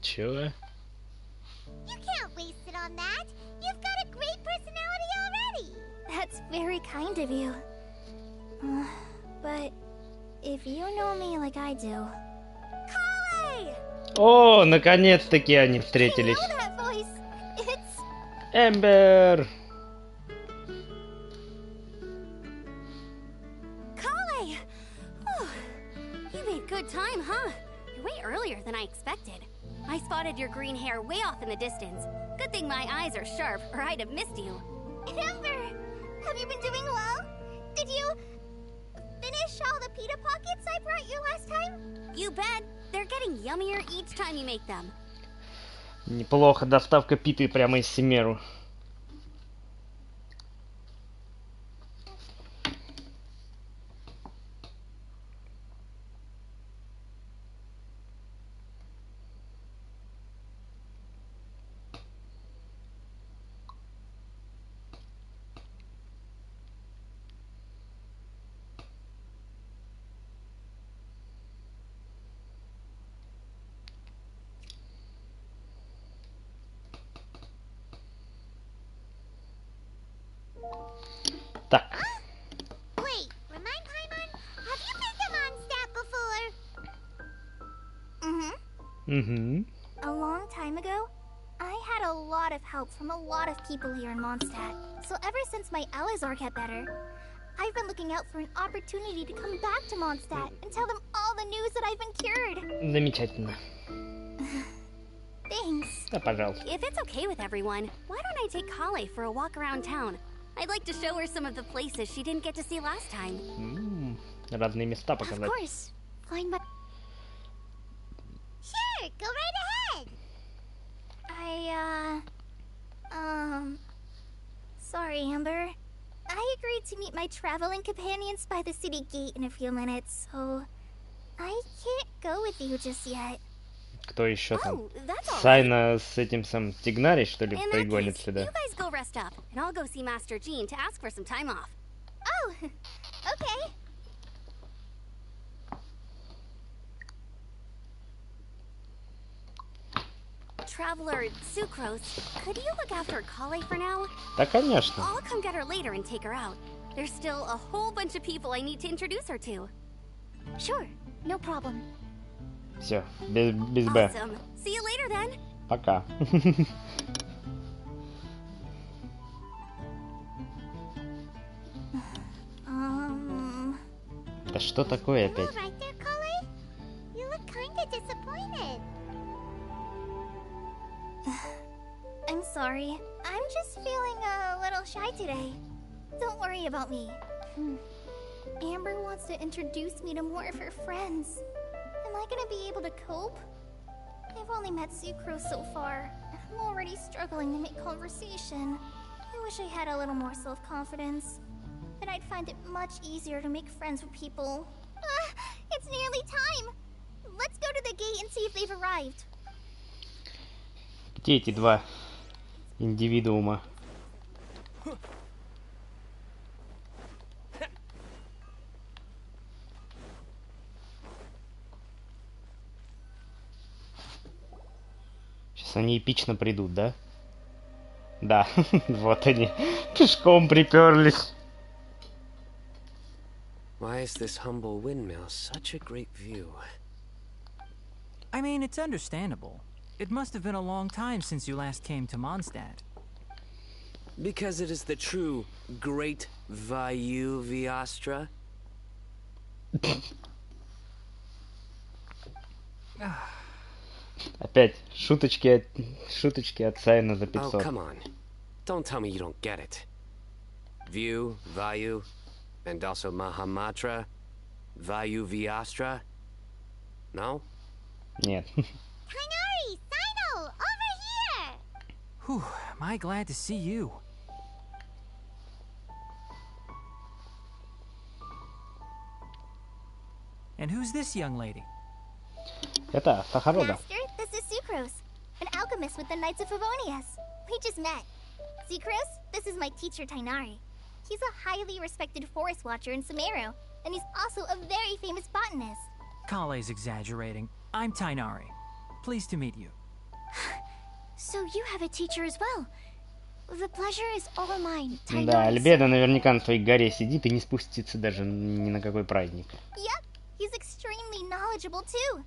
Чего? You can't waste it on that. You've got a great personality already. That's very kind of you. But if you know me like I do... Kale! О, наконец-таки они встретились. I know that voice. It's... Эмбер! Kale! Oh, you made good time, huh? You're way earlier than I expected. I spotted your green hair way off in the distance. Good thing my eyes are sharp, or I'd have missed you. Amber, have you been doing well? Did you finish all the pita pockets I brought you last time? You bet. They're getting yummier each time you make them. Неплохо, доставка питы прямо из Семеру. Так. Wait, remind Paimon, have you been to Mondstadt before? Mm-hmm. A long time ago, I had a lot of help from a lot of people here in Mondstadt. So ever since my Elazar got better, I've been looking out for an opportunity to come back to Mondstadt and tell them all the news that I've been cured. Замечательно. Thanks. Да, пожалуйста. If it's okay with everyone, why don't I take Kale for a walk around town? I'd like to show her some of the places she didn't get to see last time. Разные места Of показать. course. Fine, but Sure, go right ahead. Sorry, Amber. I agreed to meet my traveling companions by the city gate in a few minutes, so I can't go with you just yet. Кто еще там? Oh, that's all right. Сайно с этим сам Тигнарий, что ли, In that пригонит case, сюда? you guys go rest up, and I'll go see Master Jean to ask for some time off. Oh, okay. Traveler Sucrose, could you look after Kale for now? Да, конечно. I'll come get her later and take her out. There's still a whole bunch of people I need to introduce her to. Sure, no problem. Все, без Б. Awesome. See you later then. Пока. Да что такое You опять? all right there, Kale? You look kinda disappointed. I'm sorry. I'm just feeling a little shy today. Don't worry about me. Amber wants to introduce me to more of her friends. Am I gonna be able to cope? I've only met Sucrose so far. I'm already struggling to make conversation. I wish I had a little more self-confidence. Then I'd find it much easier to make friends with people. It's nearly time. Let's go to the gate and see if they've arrived. Где эти два индивидуума? Сейчас они эпично придут, да? Да, вот они, пешком приперлись. Why is this humble windmill such a great view? I mean, it's understandable. It must have been a long time since you last came to Mondstadt. Because it is the true Great Vayu Viastra? Опять шуточки от Сайна за Oh, 500. come on. Don't tell me you don't get it. View, Vayu, and also Mahamatra, Vayu Viastra? No? Нет. Tainari, Sayno, over here! Whew, am I glad to see you. And who's this young lady? Это Сахарода. Master, this is Sucrose, an alchemist with the Knights of Favonius. We just met. Sucrose, this is my teacher Tainari. He's a highly respected forest watcher in Sumeru, and he's also a very famous botanist. Kale's exaggerating. I'm Tainari. Pleased to meet you. So you have a teacher as well. The pleasure is all mine, Да, Tainari. Альбедо наверняка на своей горе сидит и не спустится даже ни на какой праздник. Yep, he's extremely knowledgeable too.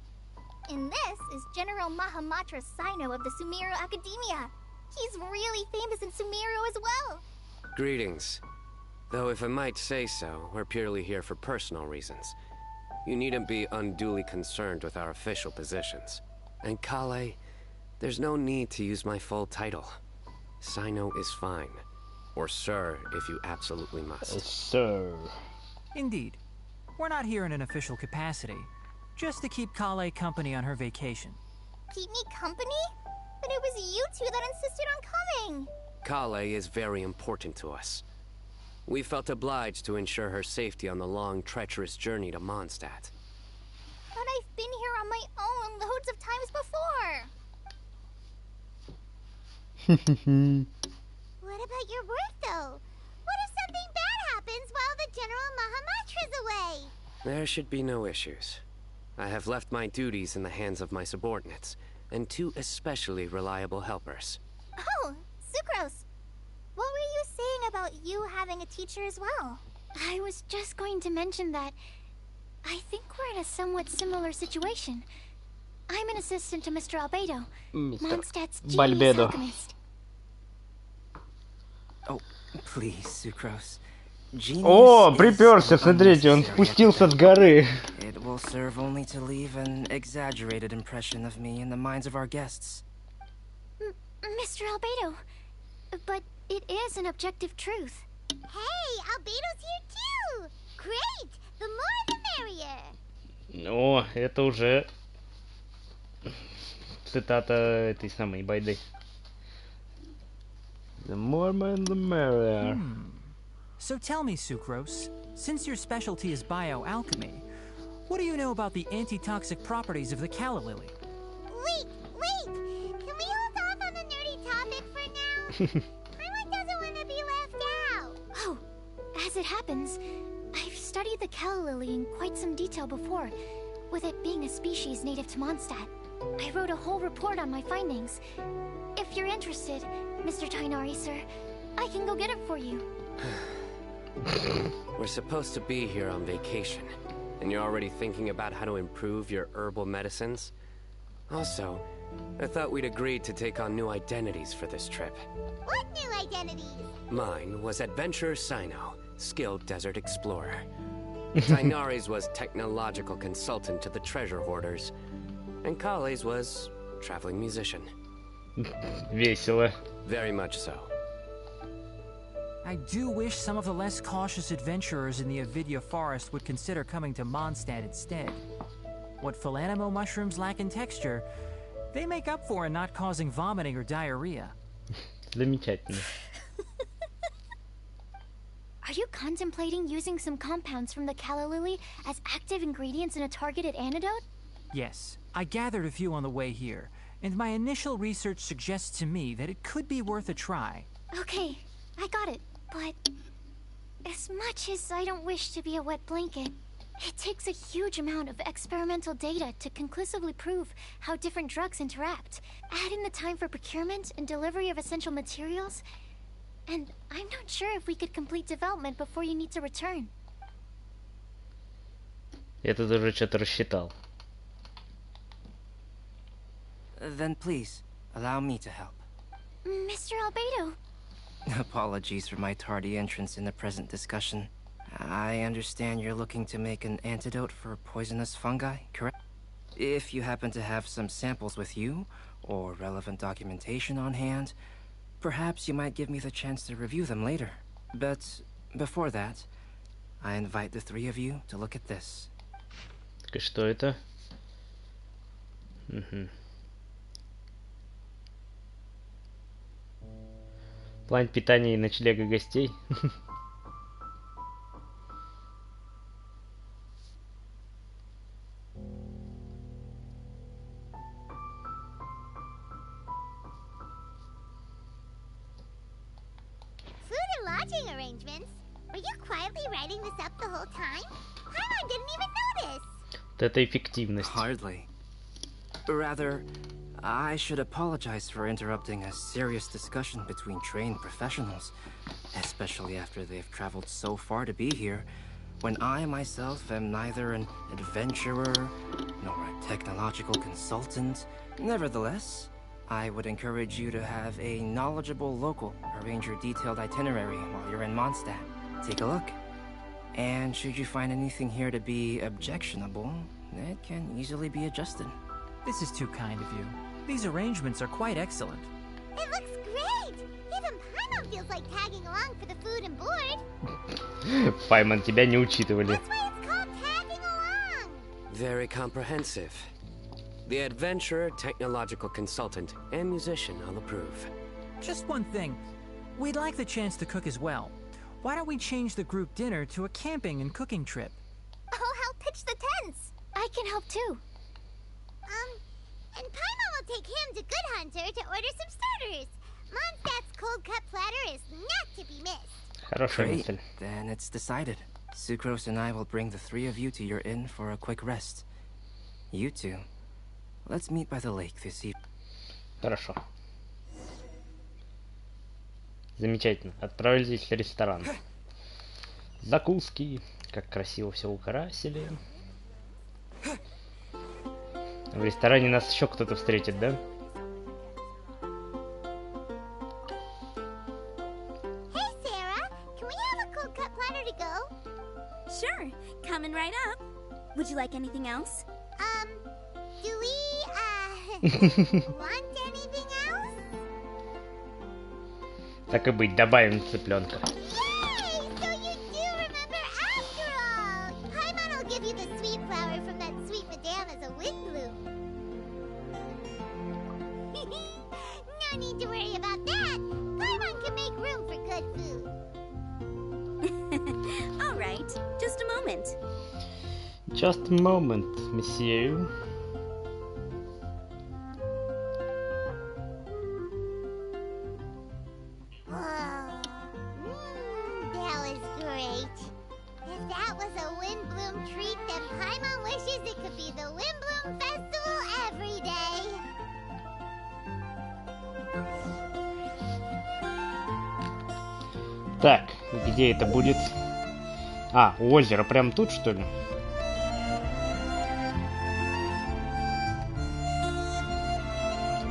And this is General Mahamatra Sayno of the Sumeru Academia. He's really famous in Sumeru as well. Greetings. Though if I might say so, we're purely here for personal reasons. You needn't be unduly concerned with our official positions. And Kale, there's no need to use my full title. Sayno is fine. Or sir, if you absolutely must. Sir. Indeed. We're not here in an official capacity, just to keep Kale company on her vacation. Keep me company? But it was you two that insisted on coming. Kale is very important to us. We felt obliged to ensure her safety on the long, treacherous journey to Mondstadt. But I've been here on my own loads of times before. What about your work, though? What if something bad happens while the General Mahamatra's away? There should be no issues. I have left my duties in the hands of my subordinates, and 2 especially reliable helpers. Oh, Sucrose. What were you saying about you having a teacher as well? I was just going to mention that I think we're in a somewhat similar situation. I'm an assistant to Mr. Albedo, Mondstadt's genius alchemist. Oh, please, Sucrose. О, приперся, смотрите, он спустился с горы. It will serve only to leave an exaggerated impression of me in the minds of our guests. Mr. Albedo, but it is an objective truth. Hey, Albedo's here too! Great! The more the merrier! О, это уже цитата этой самой байды. The more the merrier. So tell me, Sucrose, since your specialty is bioalchemy, what do you know about the antitoxic properties of the calla lily? Wait! Can we hold off on the nerdy topic for now? Paimon doesn't want to be left out! Oh, as it happens, I've studied the calla lily in quite some detail before, with it being a species native to Mondstadt. I wrote a whole report on my findings. If you're interested, Mr. Tainari, sir, I can go get it for you. We're supposed to be here on vacation, and you're already thinking about how to improve your herbal medicines? Also, I thought we'd agreed to take on new identities for this trip. What new identities? Mine was Adventurer Sayno, skilled desert explorer. Tainari's was technological consultant to the treasure hoarders. And Kale's was traveling musician. Весело. Very much so. I do wish some of the less cautious adventurers in the Avidya forest would consider coming to Mondstadt instead. What Philanimo mushrooms lack in texture, they make up for in not causing vomiting or diarrhea. Замечательно. Are you contemplating using some compounds from the calla lily as active ingredients in a targeted antidote? Yes, I gathered a few on the way here, and my initial research suggests to me that it could be worth a try. Okay, I got it, but as much as I don't wish to be a wet blanket, it takes a huge amount of experimental data to conclusively prove how different drugs interact. Add in the time for procurement and delivery of essential materials, and I'm not sure if we could complete development before you need to return. Я тут уже что-то рассчитал. Then please, allow me to help. Mr. Albedo. Apologies for my tardy entrance in the present discussion. I understand you're looking to make an antidote for poisonous fungi, correct? If you happen to have some samples with you, or relevant documentation on hand, perhaps you might give me the chance to review them later. But before that, I invite the 3 of you to look at this. Так, что это? План питания и ночлега гостей. Food and lodging arrangements? Were you quietly writing this up the whole time? Paimon didn't even notice! Вот это эффективность. Hardly. Rather, I should apologize for interrupting a serious discussion between trained professionals, especially after they've traveled so far to be here, when I myself am neither an adventurer nor a technological consultant. Nevertheless, I would encourage you to have a knowledgeable local arrange your detailed itinerary while you're in Mondstadt. Take a look. And should you find anything here to be objectionable, it can easily be adjusted. This is too kind of you. These arrangements are quite excellent. It looks great! Even Paimon feels like tagging along for the food and board. Пайман, тебя не учитывали. That's why it's called tagging along. Very comprehensive. The adventurer, technological consultant, and musician all approve. Just one thing. We'd like the chance to cook as well. Why don't we change the group dinner to a camping and cooking trip? I'll help pitch the tents. I can help too. And Paimon will take him to Good Hunter to order some starters. Mondstadt's cold cut platter is not to be missed. Хорошая Great. мысль. Then it's decided. Sucrose and I will bring the three of you to your inn for a quick rest. You two, let's meet by the lake this evening. Хорошо. Замечательно. Отправились в ресторан. Закуски. Как красиво все украсили. В ресторане нас еще кто-то встретит, да? Hey, Sarah, can we have a cold cut platter to go? Sure, coming right up. Would you like anything else? Do we, want anything else? Так и быть, добавим цыпленка. Yay! So you do remember after all! Paimon will give you the sweet flower from that sweet madame as a wind bloom. No need to worry about that. Paimon can make room for good food. All right, just a moment. Just a moment, monsieur. That was great. If that was a Windbloom treat, then Paimon wishes it could be the Windbloom Festival every day. Так, где это будет? А, у озера прям тут, что ли?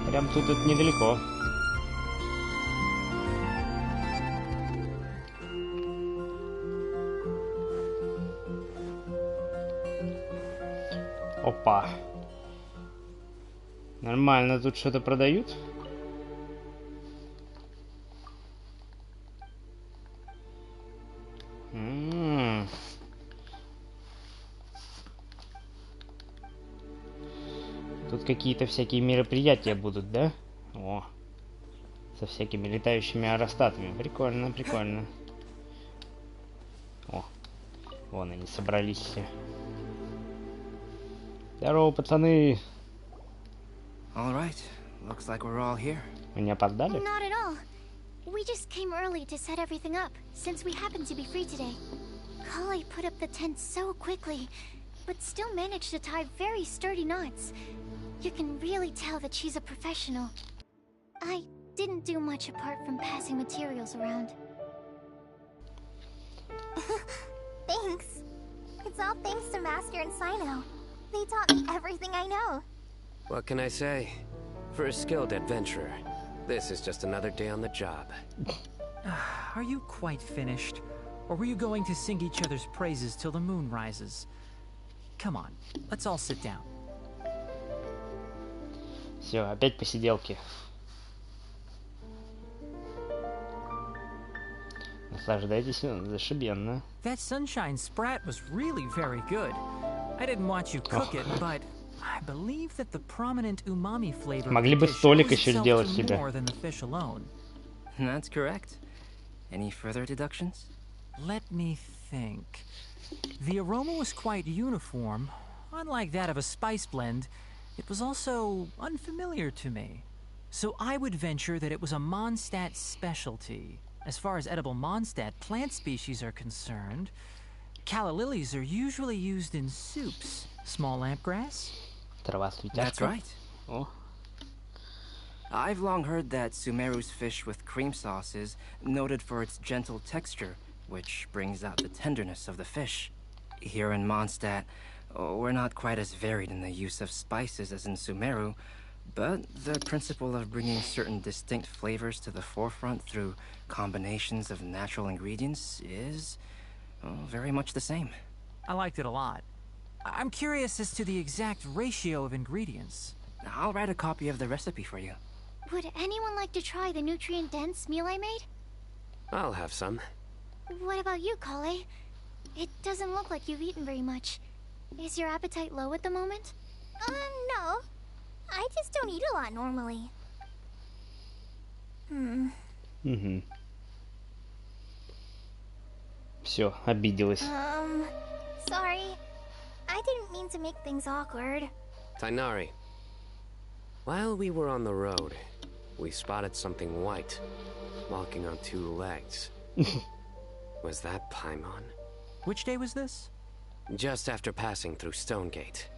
Прям тут это недалеко. Опа. Нормально, тут что-то продают? Тут какие-то всякие мероприятия будут, да? О, со всякими летающими аэростатами. Прикольно, прикольно. О, вон они собрались все. Здорово, пацаны. All right, looks like we're all here. Вы не опоздали? Not at all. We just came early to set everything up, since we happen to be free today. Kale put up the tent so quickly, but still managed to tie very sturdy knots. You can really tell that she's a professional. I didn't do much apart from passing materials around. Thanks. It's all thanks to Master and Cyno. They taught me everything I know. What can I say? For a skilled adventurer, this is just another day on the job. Are you quite finished? Or were you going to sing each other's praises till the moon rises? Come on, let's all sit down. Все, опять посиделки. Наслаждайтесь, зашибенно. That sunshine sprat was really very good. I didn't watch you cook it, but I believe that the prominent umami flavor Могли бы столик еще сделать себе. more than the fish alone. That's correct. Any further deductions? Let me think. The aroma was quite uniform. Unlike that of a spice blend, it was also unfamiliar to me. So I would venture that it was a Mondstadt specialty. As far as edible Mondstadt plant species are concerned, calla lilies are usually used in soups. Small lampgrass? Трава с That's right. О, I've long heard that Sumeru's fish with cream sauce is noted for its gentle texture, which brings out the tenderness of the fish. Here in Mondstadt, we're not quite as varied in the use of spices as in Sumeru, but the principle of bringing certain distinct flavors to the forefront through combinations of natural ingredients is very much the same. I liked it a lot. I'm curious as to the exact ratio of ingredients. I'll write a copy of the recipe for you. Would anyone like to try the nutrient-dense meal I made? I'll have some. What about you, Kale? It doesn't look like you've eaten very much. Is your appetite low at the moment? No. I just don't eat a lot normally. Все, обиделась. Sorry. I didn't mean to make things awkward. Tighnari, while we were on the road, we spotted something white, walking on two legs. Was that Paimon? Which day was this? Just after passing through Stonegate.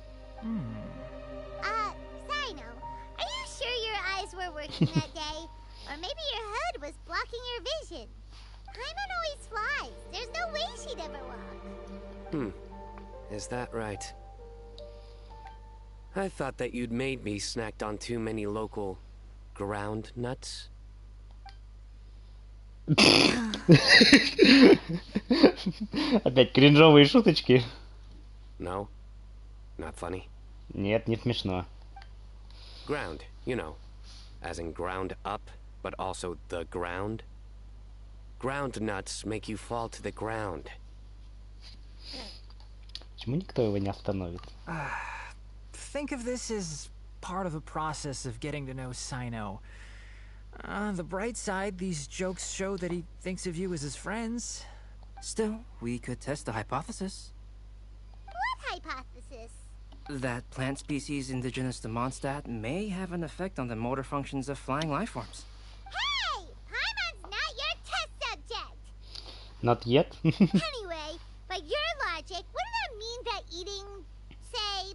Sayno, are you sure your eyes were working that day? Or maybe your hood was blocking your vision? Paimon always flies. There's no way she'd ever walk. Is that right? I thought that you'd made me snacked on too many local ground nuts. Опять кринжовые шуточки. No? Not funny? Нет, не смешно. Ground, you know. As in ground up, but also the ground. Ground nuts make you fall to the ground. Почему никто его не остановит? Think of this as part of the process of getting to know Sayno. On the bright side, these jokes show that he thinks of you as his friends. Still, we could test the hypothesis. What hypothesis? That plant species indigenous to Mondstadt may have an effect on the motor functions of flying lifeforms. Hey! Paimon's not your test subject! Not yet? Anyway, by your logic, wouldn't that mean that eating, say,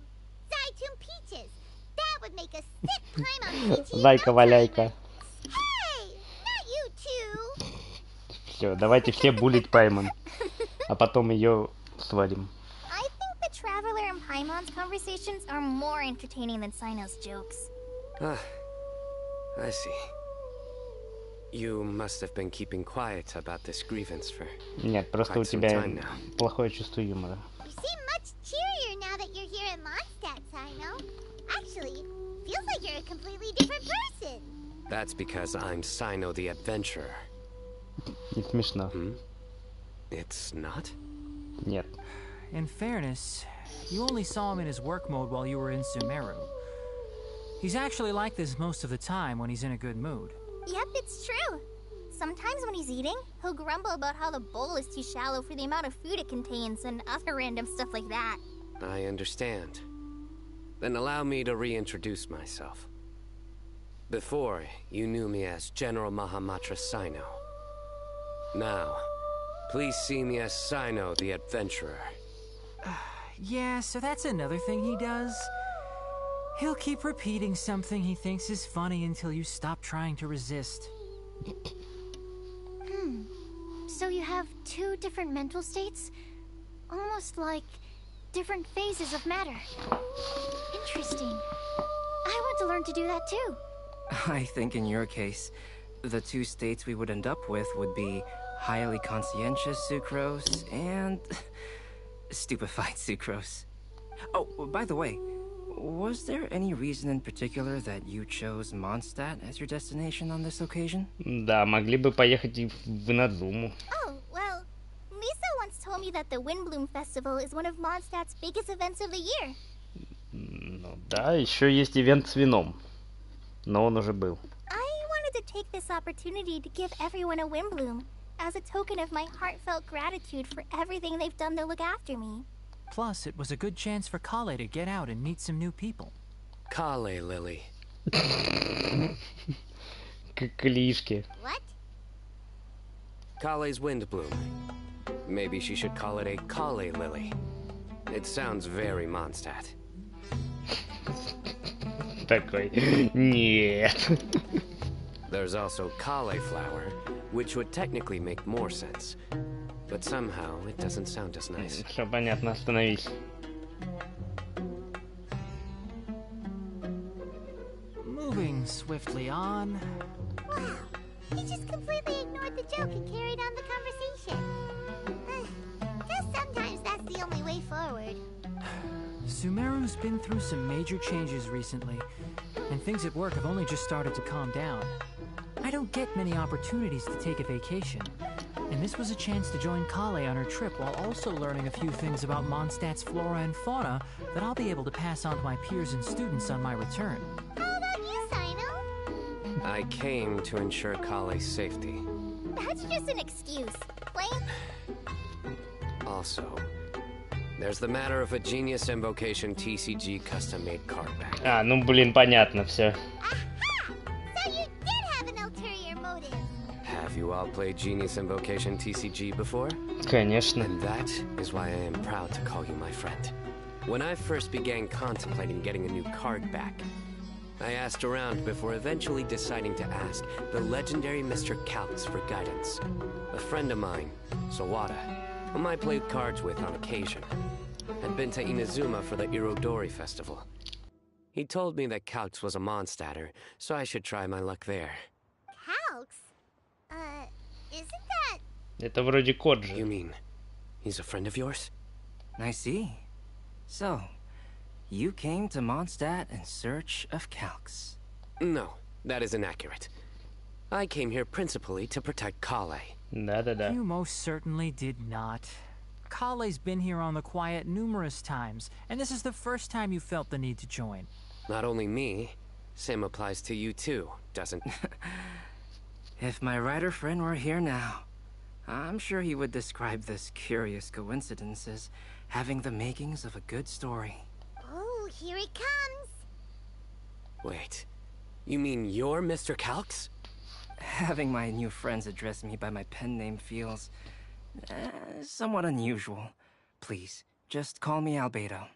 Zaitun peaches, that would make a sick Paimon peachy? Зайка-валяйка. Hey! Not you too! Все, давайте все булить Паймон. А потом ее сварим. I think the Traveler and Paimon's conversations are more entertaining than Sayno's jokes. I see. You must have been keeping quiet about this grievance for Нет, просто у quite some тебя time now. плохое чувство юмора. You seem much cheerier now that you're here in Mondstadt, Sayno. Actually, feels like you're a completely different person. That's because I'm Sayno the Adventurer. Не смешно. It's not? Нет. In fairness, you only saw him in his work mode while you were in Sumeru. He's actually like this most of the time when he's in a good mood. Yep, it's true. Sometimes when he's eating, he'll grumble about how the bowl is too shallow for the amount of food it contains and other random stuff like that. I understand. Then allow me to reintroduce myself. Before, you knew me as General Mahamatra Sayno. Now, please see me as Sayno the Adventurer. Yeah, so that's another thing he does. He'll keep repeating something he thinks is funny until you stop trying to resist. So you have two different mental states? Almost like different phases of matter. Interesting. I want to learn to do that too. I think in your case, the two states we would end up with would be highly conscientious sucrose and stupefied sucrose. Oh, by the way, was there any reason in particular that you chose Mondstadt as your destination on this occasion? Да, могли бы поехать и в Инадзуму. Oh, well, Lisa once told me that the Windbloom Festival is one of Mondstadt's biggest events of the year. Ну да, еще есть ивент с вином. Но он уже был. I wanted to take this opportunity to give everyone a Windbloom as a token of my heartfelt gratitude for everything they've done to look after me. Plus, it was a good chance for Kale to get out and meet some new people. Kale Lily. Клишки. What? Kale's Windbloom. Maybe she should call it a Kale Lily. It sounds very Mondstadt. Такой. Нет. There's also cauliflower, which would technically make more sense. But somehow, it doesn't sound as nice. Все понятно, остановись. Moving swiftly on. Wow, he just completely ignored the joke and carried on the conversation. Guess sometimes that's the only way forward. Sumeru's been through some major changes recently, and things at work have only just started to calm down. I don't get many opportunities to take a vacation, And this was a chance to join Kale on her trip while also learning a few things about Mondstadt's flora and fauna that I'll be able to pass on to my peers and students on my return. How about you, Cyno? I came to ensure Kale's safety. That's just an excuse. Plain? Also, there's the matter of a Genius Invocation TCG custom-made card back. А, ну блин, понятно все. Aha! So you did have an ulterior motive. Have you all played Genius Invocation TCG before? Конечно. And that is why I am proud to call you my friend. When I first began contemplating getting a new card back, I asked around before eventually deciding to ask the legendary Mr. Calx for guidance. A friend of mine, Sawada, whom I played cards with on occasion, had been to Inazuma for the Irodori festival. He told me that Calx was a Mondstadter, so I should try my luck there. Calx? Isn't that... Это вроде код же. You mean, he's a friend of yours? I see. So, you came to Mondstadt in search of Calx. No, that is inaccurate. I came here principally to protect Kale. Да-да-да. You most certainly did not. Kale's been here on the quiet numerous times, and this is the first time you felt the need to join. Not only me, same applies to you too, doesn't... If my writer friend were here now, I'm sure he would describe this curious coincidence as having the makings of a good story. Oh, here it comes. Wait, you mean you're Mr. Calx? Having my new friends address me by my pen name feels somewhat unusual. Please, just call me Albedo.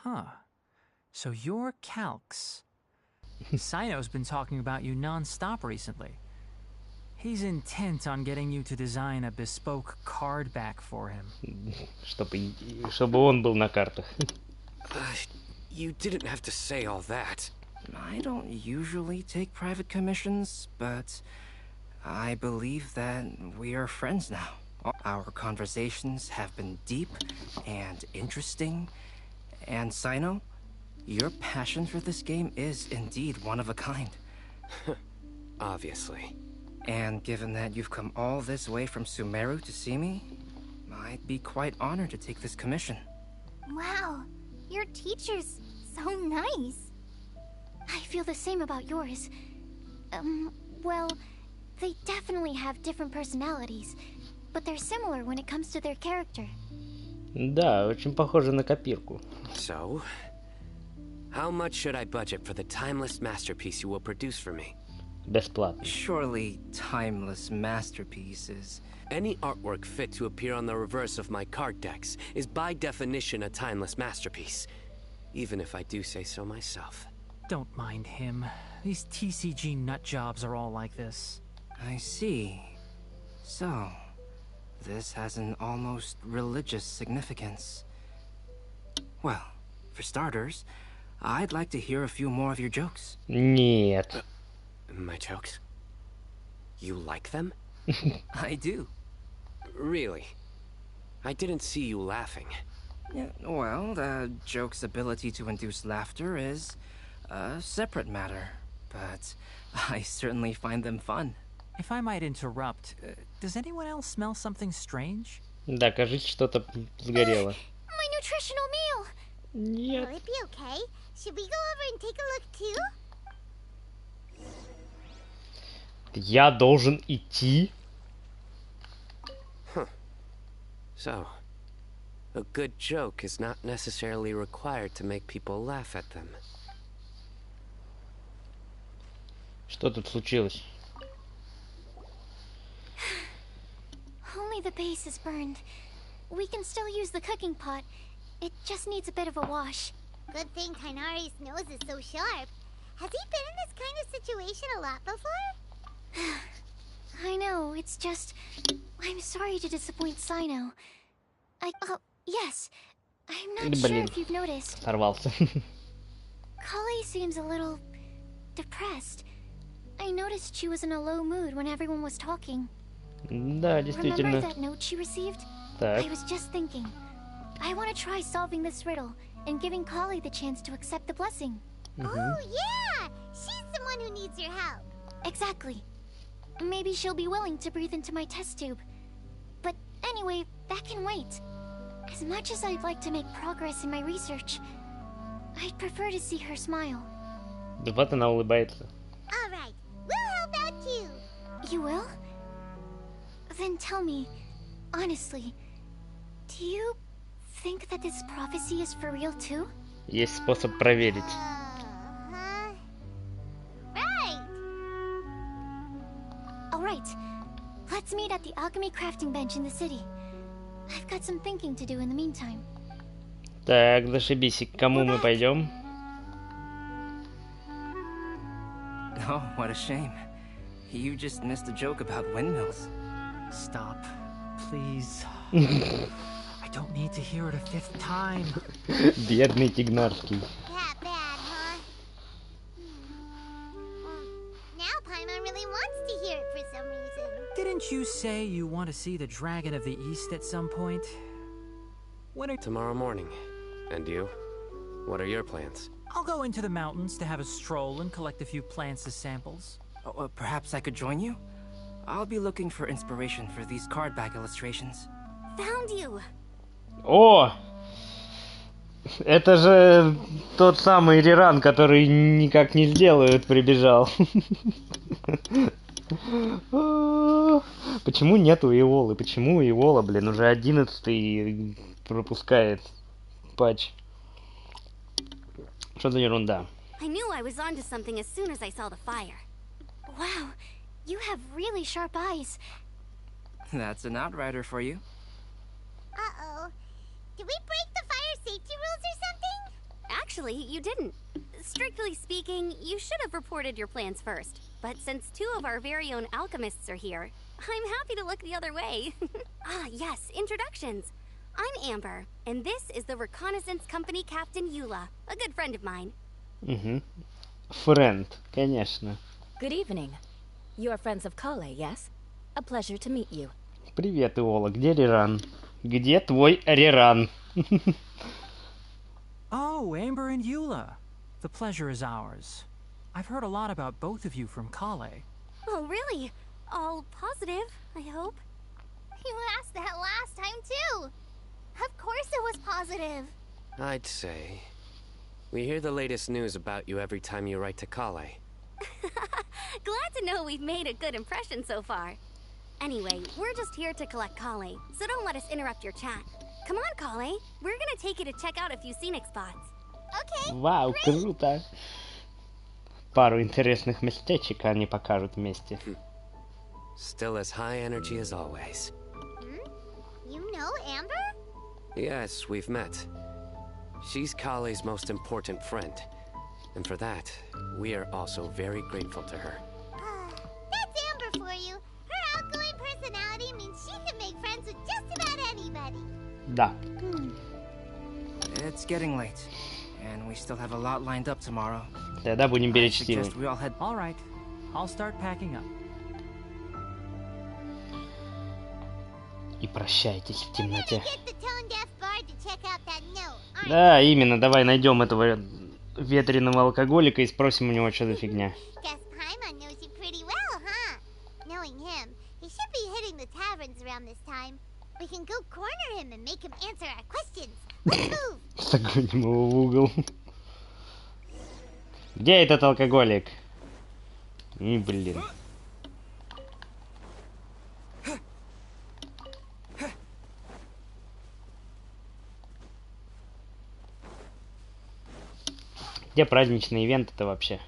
Huh. So you're Calx. Cyno's been talking about you non-stop recently. He's intent on getting you to design a bespoke card back for him. Чтобы он был на картах. You didn't have to say all that. I don't usually take private commissions, but I believe that we are friends now. Our conversations have been deep and interesting, and Cyno, your passion for this game is indeed one of a kind. Obviously. And given that you've come all this way from Sumeru to see me, I'd be quite honored to take this commission. Wow, your teacher's so nice. I feel the same about yours. Well, they definitely have different personalities, but they're similar when it comes to their character. Да, очень похоже на копирку. So, how much should I budget for the timeless masterpiece you will produce for me? Бесплатно. Surely timeless masterpieces. Any artwork fit to appear on the reverse of my card decks is by definition a timeless masterpiece, even if I do say so myself. Don't mind him. These TCG nut jobs are all like this. I see. So, this has an almost religious significance. Well, for starters, I'd like to hear a few more of your jokes. Нет. My jokes? You like them? I do. Really? I didn't see you laughing. Yeah, well, the joke's ability to induce laughter is a separate matter, but I certainly find them fun. If I might interrupt, does anyone else smell something strange? Да, кажется, что-то сгорело. My nutritional meal! Нет. Will it be okay? Should we go over and take a look too? Я должен идти? So, a good joke is not necessarily required to make people laugh at them. Что тут случилось? Only the base is burned. We can still use the cooking pot. It just needs a bit of a wash. Good thing Kainari's nose is so sharp. Has he been in this kind of situation a lot before? I know, it's just... I'm sorry to disappoint Cyno. Yes. I'm not sure if you've noticed. Сорвался. Kale seems a little... depressed. I noticed she was in a low mood when everyone was talking. Да, действительно. Remember that note she received? Так. I was just thinking. I want to try solving this riddle and giving Kale the chance to accept the blessing. Oh, yeah! She's the one who needs your help. Exactly. Maybe she'll be willing to breathe into my test tube. Anyway, that can wait. As much as I'd like to make progress in my research, I'd prefer to see her smile. Да вот она улыбается. All right, we'll help out too. You will? Then tell me, honestly, do you think that this prophecy is for real too? Есть способ проверить. Right. Alright, let's meet at the alchemy crafting bench in the city. I've got some thinking to do in the meantime. Так, зашибись, к кому мы пойдем? Oh, what a shame. You just missed a joke about windmills. Stop, please. I don't need to hear it a 5th time. Бедный Тигнарский. That bad, huh? Now Paimon really wants to hear it for some reason. Didn't you say you want to see the Dragon of the East at some point? When are... Tomorrow morning. And you? What are your plans? I'll go into the mountains to have a stroll and collect a few plants as samples. Oh, perhaps I could join you? I'll be looking for inspiration for these card back illustrations. Found you. О! Это же тот самый Реран, который никак не сделают, прибежал. Почему нету Иолы? Почему Иола, блин, уже 11-й пропускает патч? Что за ерунда? I knew I was onto something as soon as I saw the fire. Wow, you have really sharp eyes. That's an outrider for you. Uh-oh. Did we break the fire safety rules or something? Actually, you didn't. Strictly speaking, you should have reported your plans first. But since 2 of our very own alchemists are here, I'm happy to look the other way. Ah, yes, introductions. I'm Amber, and this is the Reconnaissance Company Captain Eula, a good friend of mine. Friend, конечно. Good evening. You are friends of Kale, yes? A pleasure to meet you. Привет, Иола. Где Реран? Где твой Реран? Oh, Amber and Eula. The pleasure is ours. I've heard a lot about both of you from Kale. Oh, really? All positive, I hope. You asked that last time too. Of course it was positive. I'd say. We hear the latest news about you every time you write to Kale. Glad to know we've made a good impression so far. Anyway, we're just here to collect Kale, so don't let us interrupt your chat. Come on, Kale. We're gonna take you to check out a few scenic spots. Okay. Вау, круто. Пару интересных местечек они покажут вместе. Still as high energy as always. You know Amber? Yes, we've met. She's Kale's most important friend. And for that, we are also very grateful to her. That's Amber for you. Her outgoing personality means she can make friends with just about anybody. Да. It's getting late, and we still have a lot lined up tomorrow. Тогда будем I беречь suggest силы. we all head. All right, I'll start packing up. И прощайтесь в We're темноте. gonna get the tone-deaf bard to check out that note, aren't Да, именно. Давай найдем этого ветреного алкоголика и спросим у него, что за фигня. Guess Paimon knows you pretty well, huh? Knowing him, he should be hitting the taverns around this time. We can go corner him and make him answer our questions. Let's move! Загоним его в угол. Где этот алкоголик? И, блин. Где праздничный ивент-то вообще?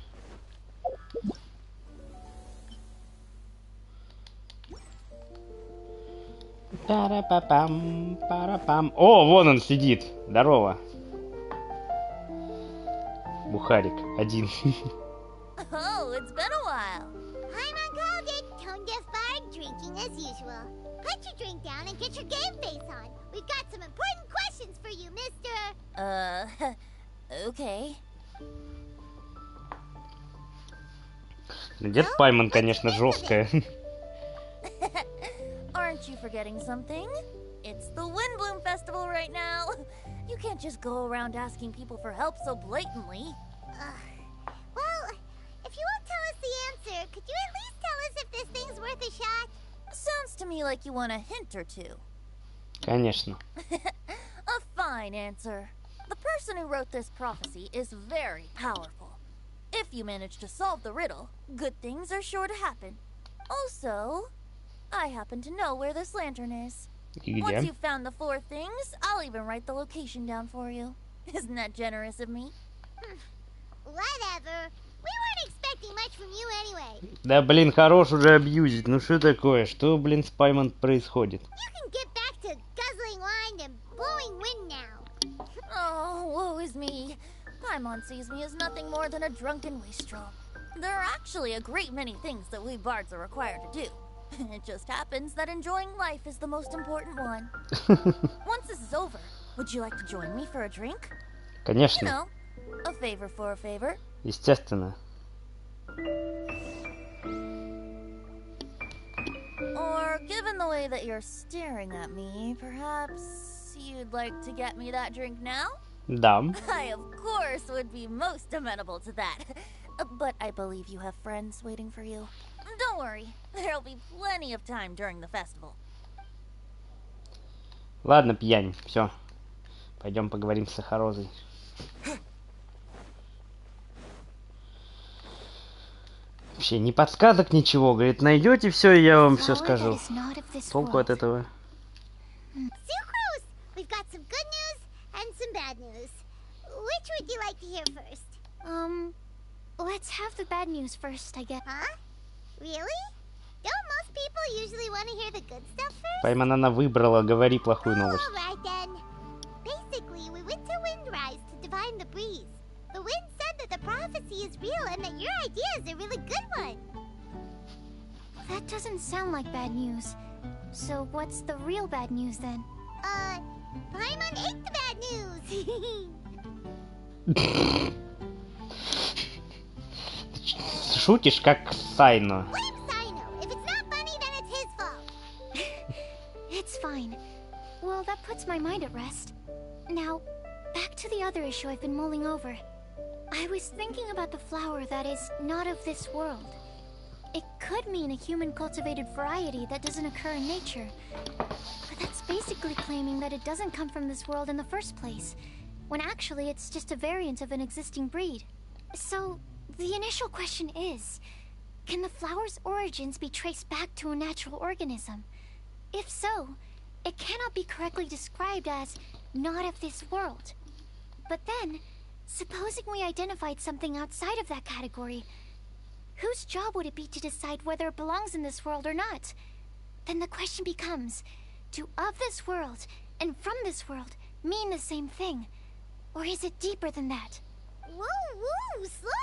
Пара-па-пам, пара-пам. О, вон он сидит. Здорово. Бухарик, один. Oh, it's been a while. Paimon called it. Tone-deaf bard drinking as usual. Put your drink down and get your game face on. We've got some important questions for you, mister. Okay. Дед Пайман, конечно, жесткая. Aren't you forgetting something? It's the Windbloom Festival right now. You can't just go around asking people for help so blatantly. Well, if you won't tell us the answer, could you at least tell us if this thing's worth a shot? Sounds to me like you want a hint or two. Конечно. A fine answer. The person who wrote this prophecy is very powerful. If you manage to solve the riddle, good things are sure to happen. Also, I happen to know where this lantern is. Once you've found the 4 things, I'll even write the location down for you. Isn't that generous of me? Whatever. We weren't expecting much from you anyway. Да, блин, хорош уже абьюзить. Ну что такое? Что, блин, с Паймон происходит? You can get back to guzzling wine and blowing wind now. Oh, woe is me. Paimon sees me as nothing more than a drunken wastrel. There are actually a great many things that we bards are required to do. It just happens that enjoying life is the most important one. Once this is over, would you like to join me for a drink? Конечно. You know, a favor for a favor. Естественно. Or, given the way that you're staring at me, perhaps you'd like to get me that drink now? Да. I, of course, would be most amenable to that. But I believe you have friends waiting for you. Don't worry, there'll be plenty of time during the festival. Ладно, пьянь, все. Пойдем поговорим с Сахарозой. Вообще, ни подсказок, ничего. Говорит, найдете все, и я вам все скажу. Толку от этого. Sucrose! We've got some good news and some bad news. Which would you like to hear first? Let's have the bad news first, I guess. Huh? Really? Don't most people usually want to hear the good stuff first? Пойман, она выбрала, говори плохую новость. Alright then. Basically, we went to Windrise to divine the breeze. The wind said that the prophecy is real and that your idea is a really good one. That doesn't sound like bad news. So what's the real bad news then? Paimon ate the bad news. Шутишь, как Сайно. Blame Sayno. If it's not funny, then it's his fault. It's fine. Well, that puts my mind at rest. Now, back to the other issue I've been mulling over. I was thinking about the flower that is not of this world. It could mean a human-cultivated variety that doesn't occur in nature. But that's basically claiming that it doesn't come from this world in the first place, when actually it's just a variant of an existing breed. So, the initial question is, can the flower's origins be traced back to a natural organism? If so, it cannot be correctly described as not of this world. But then, supposing we identified something outside of that category, whose job would it be to decide whether it belongs in this world or not? Then the question becomes, do of this world and from this world mean the same thing? Or is it deeper than that? Whoa, whoa, slow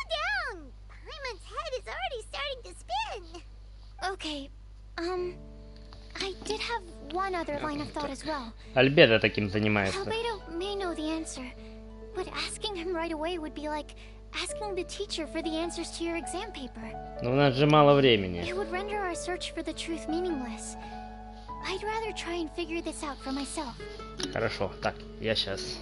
down! Paimon's head is already starting to spin. Okay, I did have one other line of thought as well. Альбедо таким занимается. Albedo may know the answer, but asking him right away would be like asking the teacher for the answers to your exam paper. Но у нас же мало времени. It would render our search for the truth meaningless. I'd rather try and figure this out for myself. Хорошо, так, я сейчас.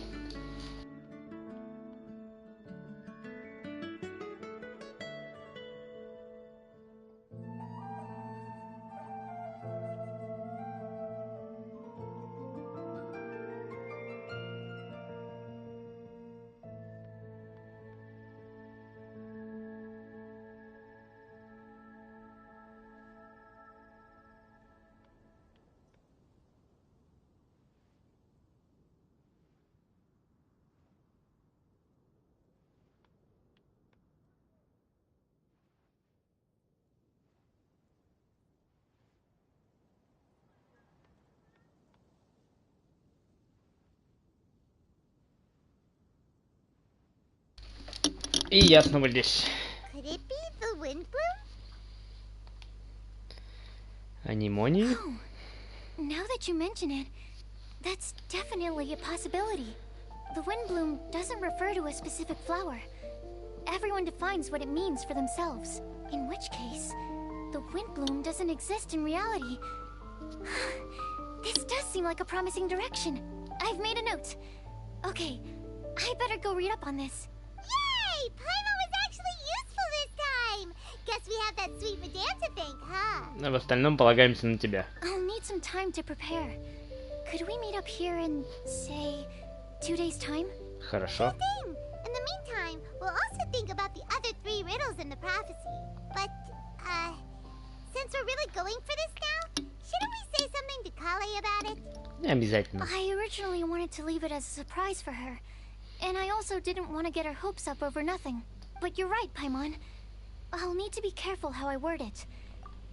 И я снова здесь. Could it be the wind bloom? Анимоний? Oh, now that you mention it, that's definitely a possibility. The wind bloom doesn't refer to a specific flower. Everyone defines what it means for themselves. In which case, the wind bloom doesn't exist in reality. This does seem like a promising direction. I've made a note. Okay, I better go read up on this. Yay! Paimon was actually useful this time! Guess we have that sweet madame to thank, huh? А в остальном полагаемся на тебя. I'll need some time to prepare. could we meet up here in, say, 2 days' time? Хорошо. Thing. In the meantime, we'll also think about the other 3 riddles in the prophecy. But, since we're really going for this now, shouldn't we say something to Kale about it? Не обязательно. I originally wanted to leave it as a surprise for her. And I also didn't want to get her hopes up over nothing. But you're right, Paimon. I'll need to be careful how I word it.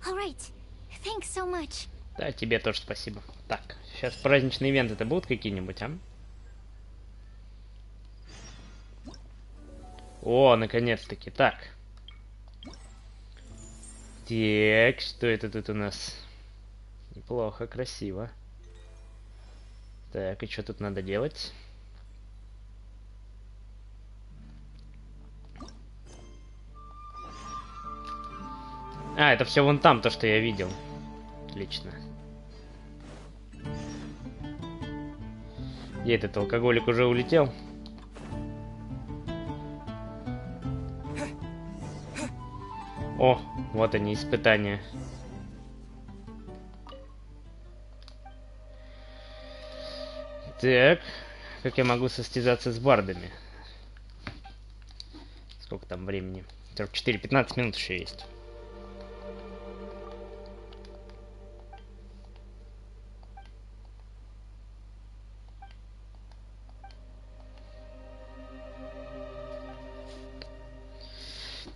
Alright. Thanks so much. Да, тебе тоже спасибо. Так, сейчас праздничные ивенты-то будут какие-нибудь, а? О, наконец-таки. Так. Так, что это тут у нас? Неплохо, красиво. Так, и что тут надо делать? А, это все вон там, то, что я видел. Отлично. Где этот алкоголик уже улетел? О, вот они, испытания. Так, как я могу состязаться с бардами? Сколько там времени? 44, 15 минут еще есть.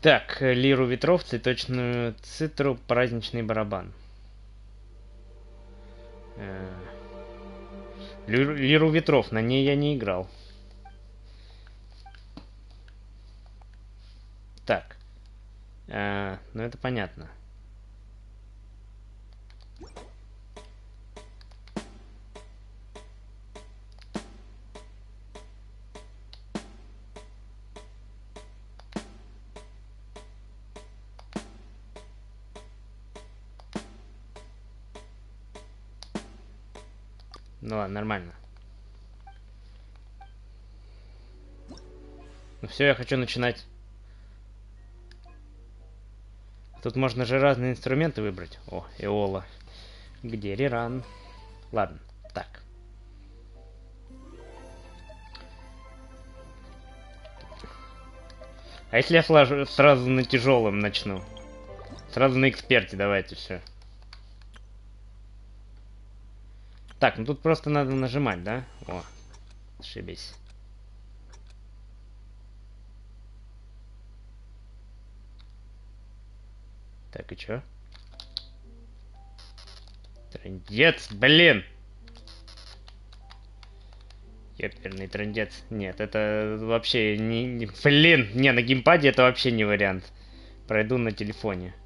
Так, лиру ветров, цветочную цитру, праздничный барабан. Лиру ветров, на ней я не играл. Так. Ну это понятно. Ну ладно, нормально. Ну все, я хочу начинать. Тут можно же разные инструменты выбрать. О, Эола. Где Риран? Ладно, так. А если я сразу на тяжелом начну? Сразу на эксперте давайте все. Так, ну тут просто надо нажимать, да? О, ошибись. Так, и чё? Трындец, блин! Ёперный трындец. Нет, это вообще не... Блин! Не, на геймпаде это вообще не вариант. Пройду на телефоне.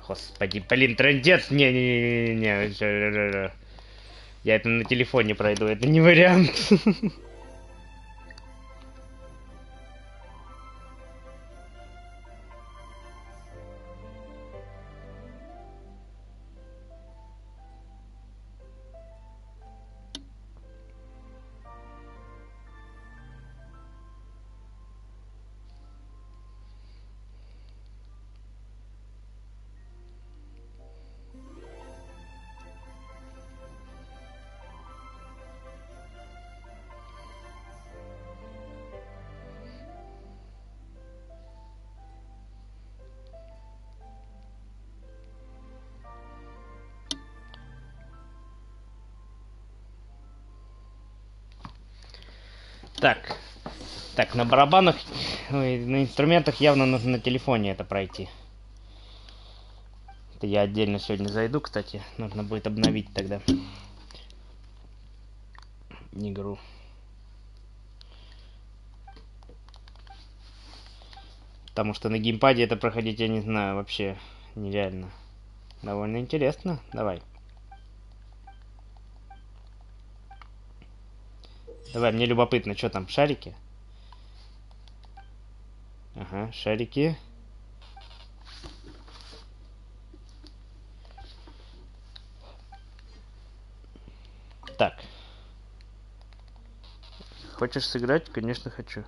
Господи, блин, трындец! Не. Я это на телефоне пройду, это не вариант. Так, на барабанах, ой, на инструментах явно нужно на телефоне это пройти. Это я отдельно сегодня зайду, кстати. Нужно будет обновить тогда игру. Потому что на геймпаде это проходить, я не знаю, вообще нереально. Довольно интересно. Давай. Давай, мне любопытно, что там, шарики? Ага, шарики. Так. Хочешь сыграть? Конечно, хочу.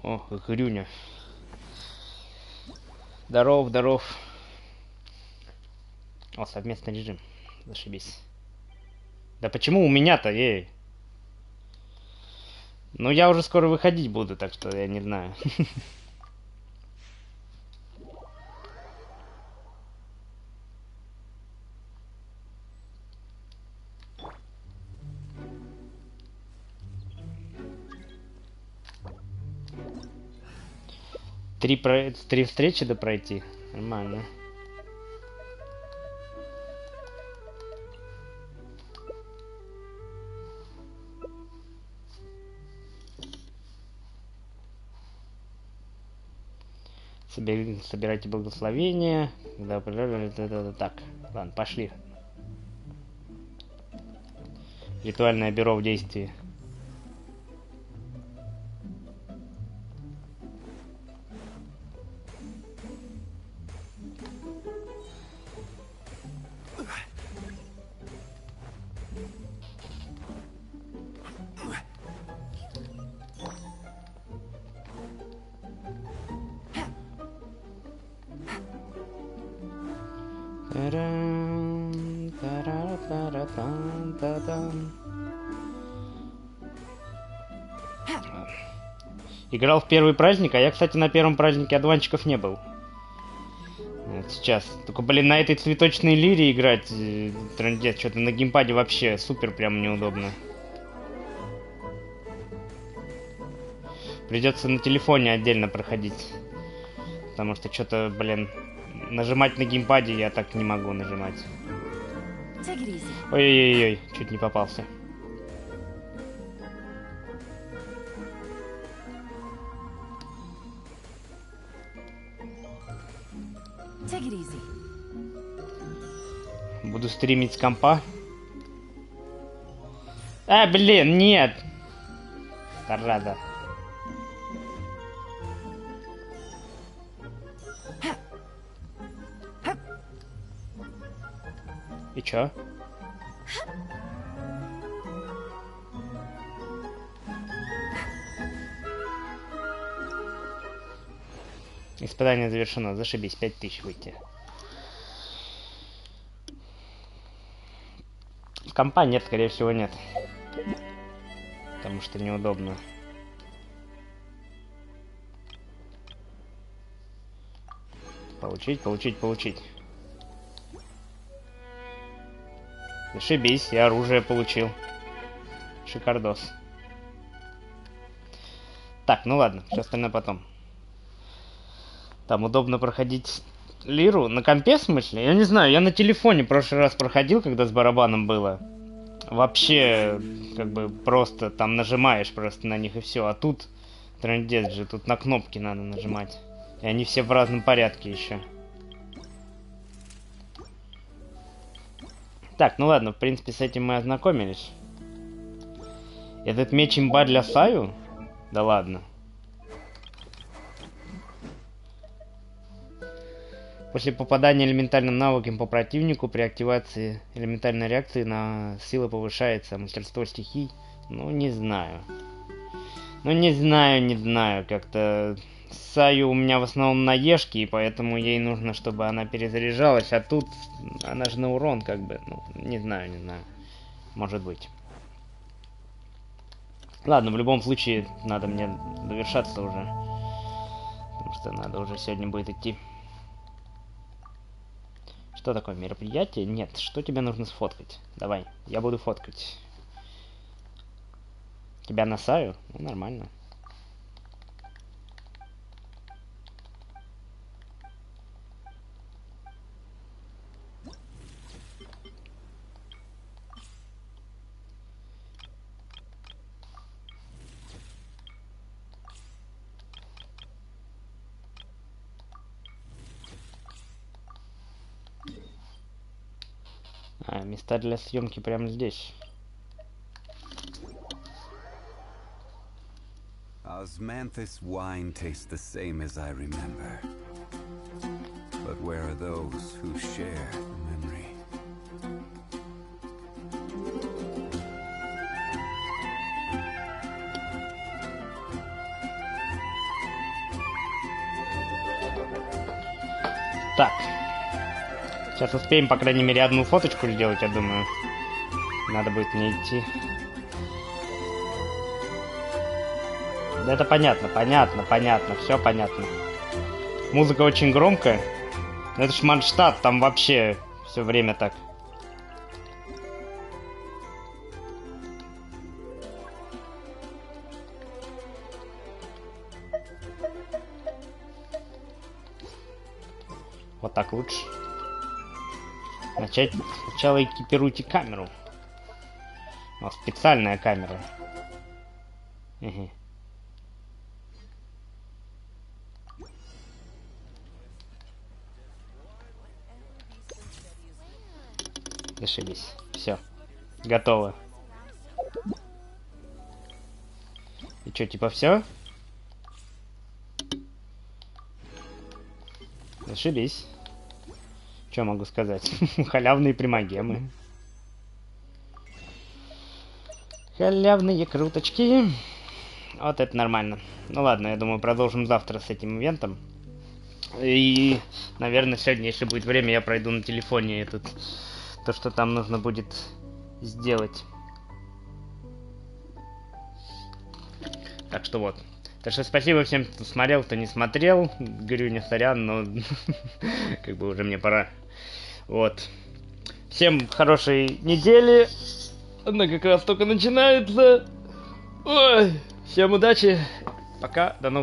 О, Грюня. Здоров, здоров. О, совместный режим. Зашибись. Да почему у меня-то, ей? Ну, я уже скоро выходить буду, так что я не знаю. Три встречи да пройти. Нормально. Собирайте благословения. Да, так, ладно, пошли. Ритуальное бюро в действии. Играл в первый праздник, а я, кстати, на первом празднике одуванчиков не был. Вот сейчас. Только, блин, на этой цветочной лире играть, трындец, что-то на геймпаде вообще супер прям неудобно. Придется на телефоне отдельно проходить. Потому что что-то, блин, нажимать на геймпаде я так не могу нажимать. Ой-ой-ой, чуть не попался. Буду стримить с компа. Блин, нет! Тарада. И чё? Испытание завершено. Зашибись. 5000 выйти. Компа нет, скорее всего, нет. Потому что неудобно. Получить. Зашибись, я оружие получил. Шикардос. Так, ну ладно, все остальное потом. Там удобно проходить лиру. На компе, в смысле? Я не знаю, я на телефоне в прошлый раз проходил, когда с барабаном было. Вообще, как бы, просто там нажимаешь просто на них и все. А тут, трындец же, тут на кнопки надо нажимать. И они все в разном порядке еще. Так, ну ладно, в принципе, с этим мы ознакомились. Этот меч имба для Саю? Да ладно. После попадания элементальным навыком по противнику при активации элементальной реакции на сила повышается, мастерство стихий. Ну, не знаю. Не знаю. Как-то Саю у меня в основном на ешке, и поэтому ей нужно, чтобы она перезаряжалась. А тут она же на урон, как бы. Ну, не знаю. Может быть. Ладно, в любом случае, надо мне довершаться уже. Потому что надо уже сегодня будет идти. Что такое мероприятие? Нет, что тебе нужно сфоткать? Давай, я буду фоткать. Тебя на Саю? Ну, нормально. Места для съемки прямо здесь. Osmanthus wine tastes the same as I remember. But where are those who share the memory? Так. Сейчас успеем, по крайней мере, одну фоточку сделать, я думаю. Надо будет мне идти. Да это понятно, все понятно. Музыка очень громкая. Но это ж Манштадт, там вообще все время так. Вот так лучше. Начать сначала экипируйте камеру. Вот специальная камера. Угу. Зашибись. Все. Готово. И что, типа все? Зашибись. Что могу сказать? Халявные примагемы. Халявные круточки. Вот это нормально. Ну ладно, я думаю, продолжим завтра с этим ивентом. И, наверное, сегодня, если будет время, я пройду на телефоне этот... То, что там нужно будет сделать. Так что вот. Так что спасибо всем, кто смотрел, кто не смотрел. Говорю, не сорян, но как бы уже мне пора. Вот. Всем хорошей недели. Она как раз только начинается. Ой. Всем удачи. Пока. До новых